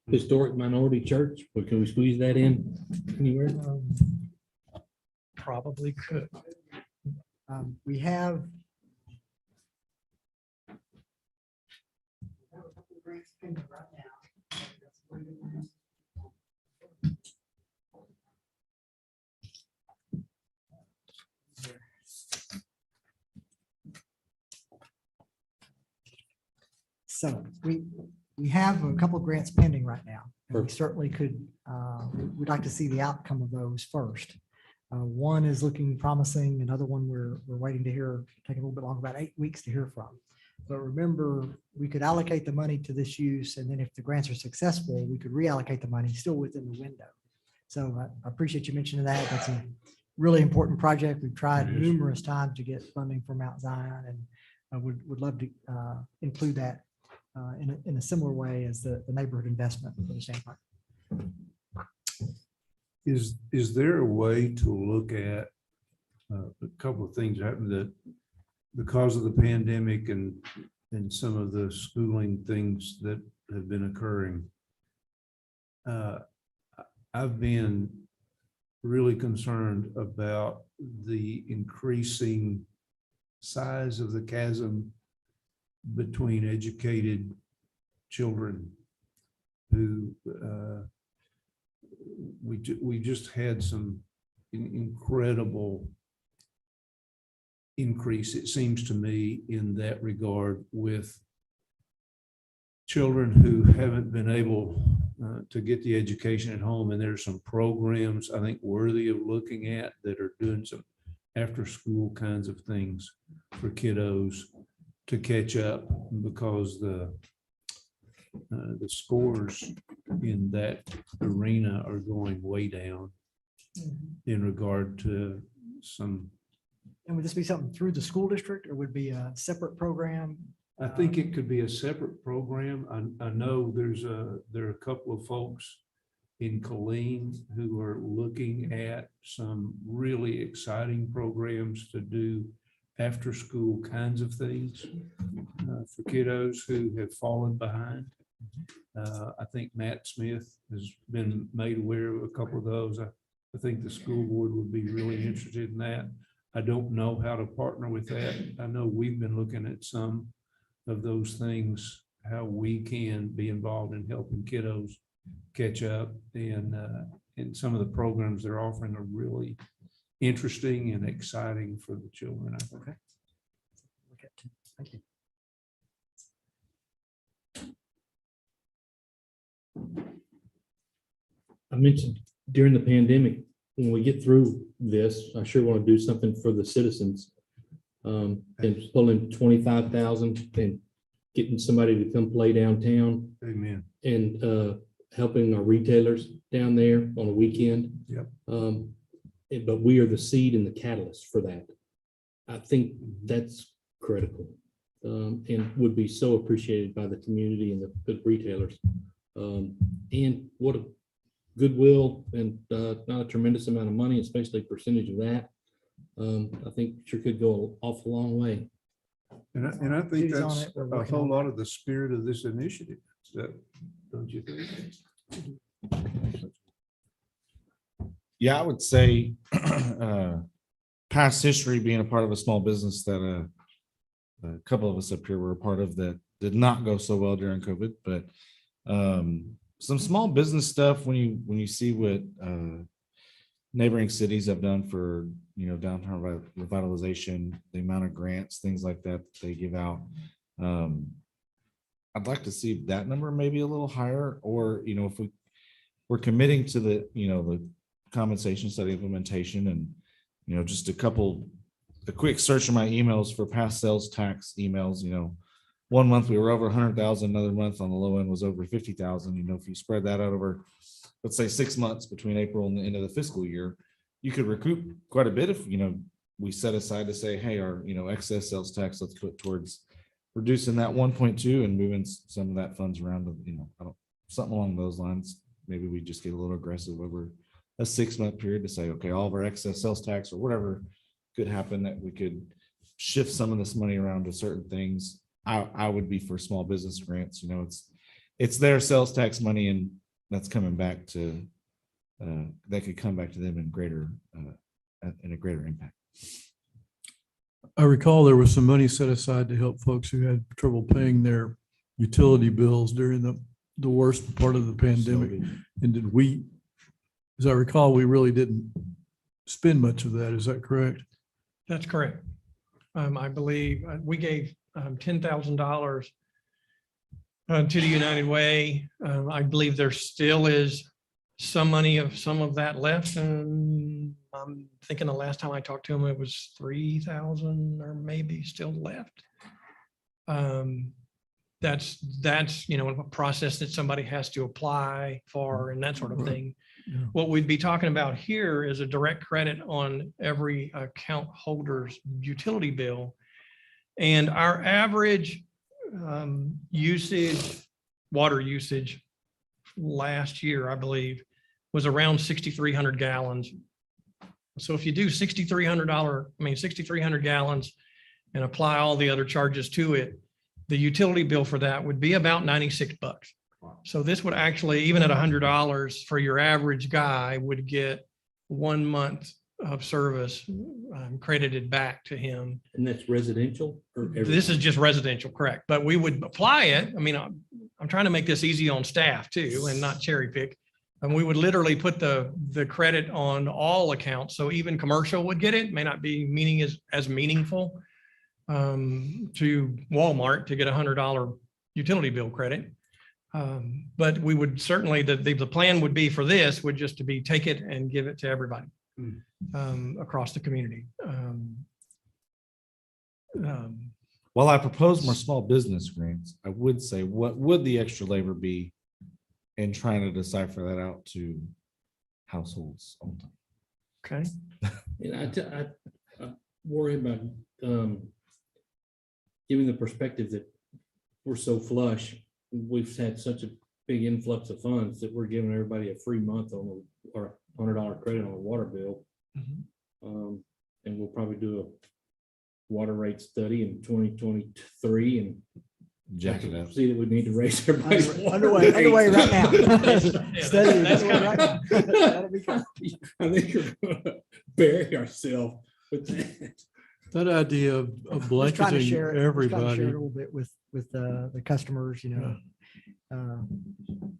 Historic minority church, but can we squeeze that in anywhere? Probably could. We have. So we have a couple of grants pending right now. And we certainly could, we'd like to see the outcome of those first. One is looking promising. Another one we're waiting to hear, taking a little bit longer, about 8 weeks to hear from. But remember, we could allocate the money to this use, and then if the grants are successful, we could reallocate the money still within the window. So I appreciate you mentioning that. That's a really important project. We've tried numerous times to get funding from Mount Zion, and I would love to include that in a similar way as the neighborhood investment for the same part. Is there a way to look at a couple of things happened that because of the pandemic and some of the schooling things that have been occurring? I've been really concerned about the increasing size of the chasm between educated children who we just had some incredible increase, it seems to me, in that regard, with children who haven't been able to get the education at home. And there's some programs I think worthy of looking at that are doing some after school kinds of things for kiddos to catch up, because the scores in that arena are going way down in regard to some. And would this be something through the school district, or would it be a separate program? I think it could be a separate program. I know there are a couple of folks in Killeen who are looking at some really exciting programs to do after school kinds of things for kiddos who have fallen behind. I think Matt Smith has been made aware of a couple of those. I think the school board would be really interested in that. I don't know how to partner with that. I know we've been looking at some of those things, how we can be involved in helping kiddos catch up, and some of the programs they're offering are really interesting and exciting for the children, I think. Okay. Thank you. I mentioned during the pandemic, when we get through this, I sure want to do something for the citizens. And pulling 25,000 and getting somebody to come play downtown. Amen. And helping our retailers down there on a weekend. Yep. But we are the seed and the catalyst for that. I think that's critical, and would be so appreciated by the community and the retailers. And what a goodwill and not a tremendous amount of money, especially percentage of that. I think sure could go an awful long way. And I think Duty's on that's it. We're a working whole on lot of the spirit of this initiative. That, don't you think? Yeah, I would say past history being a part of a small business that a couple of us up here were a part of that did not go so well during COVID, but some small business stuff when you see what neighboring cities have done for, downtown revitalization, the amount of grants, things like that they give out. I'd like to see that number maybe a little higher, or, if we're committing to the compensation study implementation and, just a quick search of my emails for past sales tax emails, 1 month we were over 100,000, another month on the low end was over 50,000. If you spread that out over, let's say 6 months between April and the end of the fiscal year, you could recoup quite a bit if, we set aside to say, hey, our, excess sales tax, let's put towards reducing that 1.2 and moving some of that funds around, something along those lines. Maybe we just get a little aggressive over a 6-month period to say, okay, all of our excess sales tax or whatever could happen, that we could shift some of this money around to certain things. I would be for small business grants. It's their sales tax money, and that's coming back to that could come back to them in a greater impact. I recall there was some money set aside to help folks who had trouble paying their utility bills during the worst part of the pandemic. And as I recall, we really didn't spend much of that. Is that correct? That's correct. I believe we gave $10,000 to the United Way. I believe there still is some of that left. And I'm thinking the last time I talked to him, it was 3,000 or maybe still left. That's a process that somebody has to apply for and that sort of thing. Yeah. What we'd be talking about here is a direct credit on every account holder's utility bill. And our average water usage last year, I believe, was around 6,300 gallons. So if you do $6,300 gallons and apply all the other charges to it, the utility bill for that would be about $96. So this would actually, even at $100 for your average guy, would get 1 month of service credited back to him. And that's residential? This is just residential, correct? But we would apply it. I mean, I'm trying to make this easy on staff too, and not cherry pick. And we would literally put the credit on all accounts. So even commercial would get it. May not be as meaningful to Walmart to get $100 utility bill credit. But we would certainly, the plan would be for this would just to be take it and give it to everybody across the community. While I propose more small business grants, I would say, what would the extra labor be in trying to decipher that out to households? Okay. I worry about giving the perspective that we're so flush. We've had such a big influx of funds that we're giving everybody a free month or $100 credit on a water bill. And we'll probably do a water rate study in 2023 and Jack it up. see that we need to raise everybody's Underway right now. Yeah, Study that's is underway coming. right now. That'll be coming. I think we're gonna bury ourselves with that. That idea of Just trying to blanketing share it. Just trying to everybody. share it a little bit with the customers,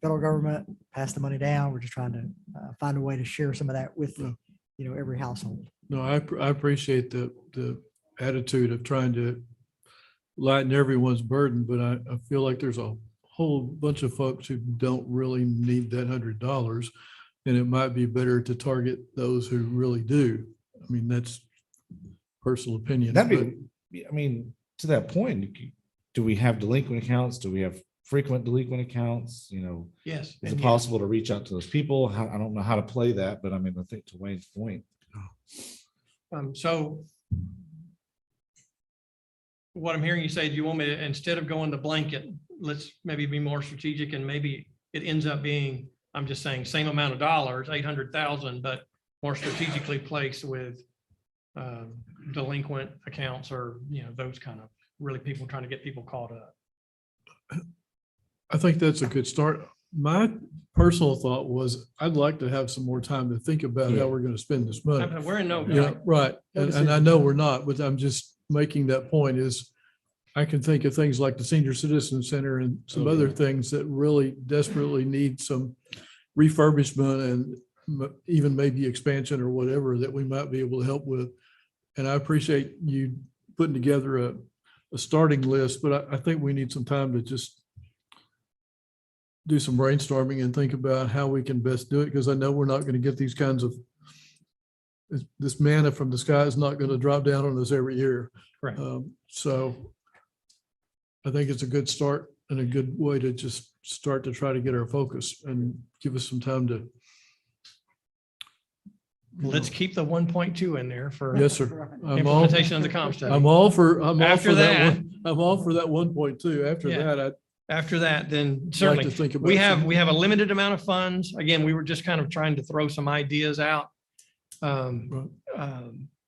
federal government passed the money down. We're just trying to find a way to share some of that with, every household. No, I appreciate the attitude of trying to lighten everyone's burden, but I feel like there's a whole bunch of folks who don't really need that $100, and it might be better to target those who really do. I mean, that's personal opinion. That'd be, to that point, do we have delinquent accounts? Do we have frequent delinquent accounts? Yes. Is it possible to reach out to those people? I don't know how to play that, but I think to Wayne's point. So what I'm hearing you say, do you want me to, instead of going the blanket, let's maybe be more strategic, and maybe it ends up being I'm just saying same amount of dollars, 800,000, but more strategically placed with delinquent accounts or, those kind of really people trying to get people caught up. I think that's a good start. My personal thought was I'd like to have some more time to think about how we're going to spend this money. We're in no. Yeah, right. And I know we're not, but I'm just making that point is I can think of things like the Senior Citizen Center and some other things that really desperately need some refurbishment and even maybe expansion or whatever that we might be able to help with. And I appreciate you putting together a starting list, but I think we need some time to just do some brainstorming and think about how we can best do it, because I know we're not going to get these kinds of, this manna from the sky is not going to drop down on us every year. Correct. So I think it's a good start and a good way to just start to try to get our focus and give us some time to. Let's keep the 1.2 in there for Yes, sir. implementation of the comp study. I'm all for After that that- one. I'm all for that 1.2. After Yeah. that, After that, then I'd like certainly to think about. we have some- a limited amount of funds. Again, we were just kind of trying to throw some ideas out.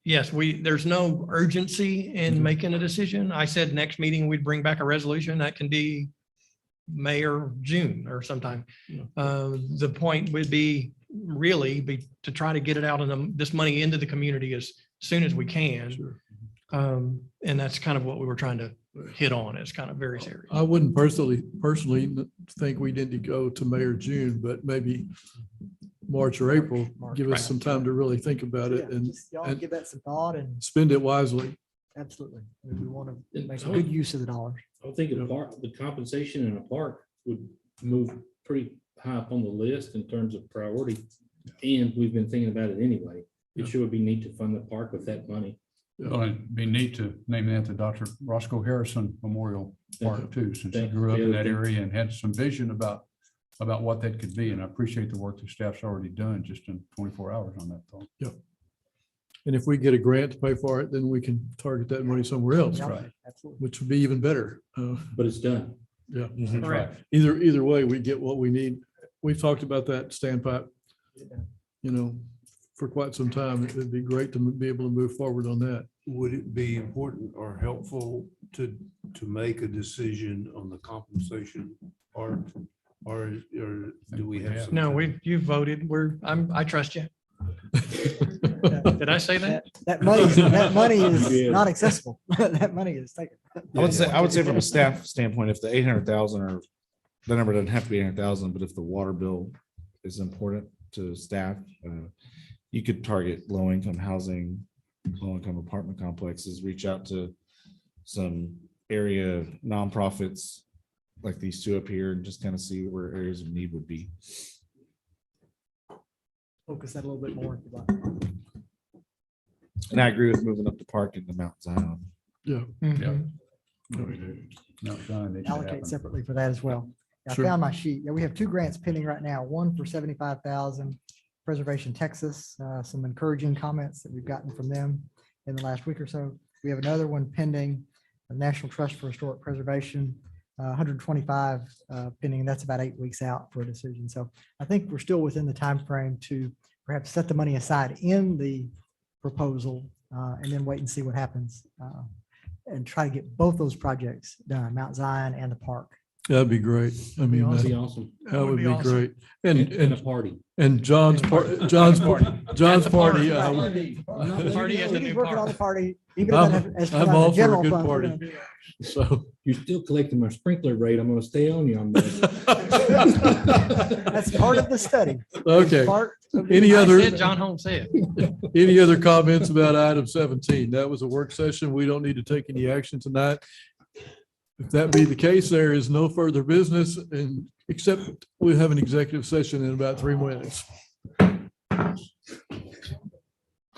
Yes, there's no urgency in making a decision. I said next meeting, we'd bring back a resolution that can be May or June or sometime. The point would be to try to get it out and this money into the community as soon as we can. Sure. And that's kind of what we were trying to hit on. It's kind of very serious. I wouldn't personally think we need to go to May or June, but maybe March or April, give us Right. some time to really think about it Yeah, and just y'all and- give that some thought and spend it wisely. absolutely. We want to And make I a would- good use of the dollars. I would think the compensation in a park would move pretty high up on the list in terms of priority. And we've been thinking about it anyway. It sure would be neat to fund the park with that money. Well, it'd be neat to name that the Dr. Roscoe Harrison Memorial Park too, since he Thank you. grew up in that Yeah. area and had some vision about what that could be. And I appreciate the work the staff's already done just in 24 hours on that thought. And if we get a grant to pay for it, then we can target that money somewhere else, Yeah, right. Absolutely. which would be even better. But it's done. Yeah. Correct. Either way, we get what we need. We've talked about that standpipe, for quite some time. It would be great to be able to move forward on that. Would it be important or helpful to make a decision on the compensation part? Or do we have? some No, time? you voted. I trust you. Did I say that? That money is Yeah. not accessible. That money is taken. I would say from a staff standpoint, if the 800,000 or the number doesn't have to be 800,000, but if the water bill is important to staff, you could target low-income housing, low-income apartment complexes, reach out to some area nonprofits like these two up here and just kind of see where areas of need would be. Focus that a little bit more. if you'd like. And I agree with moving up the park into Mount Zion. Yeah. Mhm. No, John, it should Allocate happen. separately for that as well. I Sure. found my sheet. Yeah, we have two grants pending right now, one for 75,000, Preservation Texas, some encouraging comments that we've gotten from them in the last week or so. We have another one pending, the National Trust for Historic Preservation, 125 pending, and that's about 8 weeks out for a decision. So I think we're still within the time frame to perhaps set the money aside in the proposal and then wait and see what happens and try to get both those projects done, Mount Zion and the park. That'd be great. I mean, That'd that be awesome. that would be awesome. great. And And, a party. and John's party, John's party, party. He's Party at the new working on the park. party. Even I'm- if that has to I'm come out of all the for a general good fund, we're party. gonna do that. so. You're still collecting my sprinkler rate. I'm gonna stay on you on that. That's part of the study. Okay. Part of the- Any I other, said John Holmes said. any other comments about item 17? That was a work session. We don't need to take any action tonight. If that be the case, there is no further business and except we have an executive session in about 3 minutes.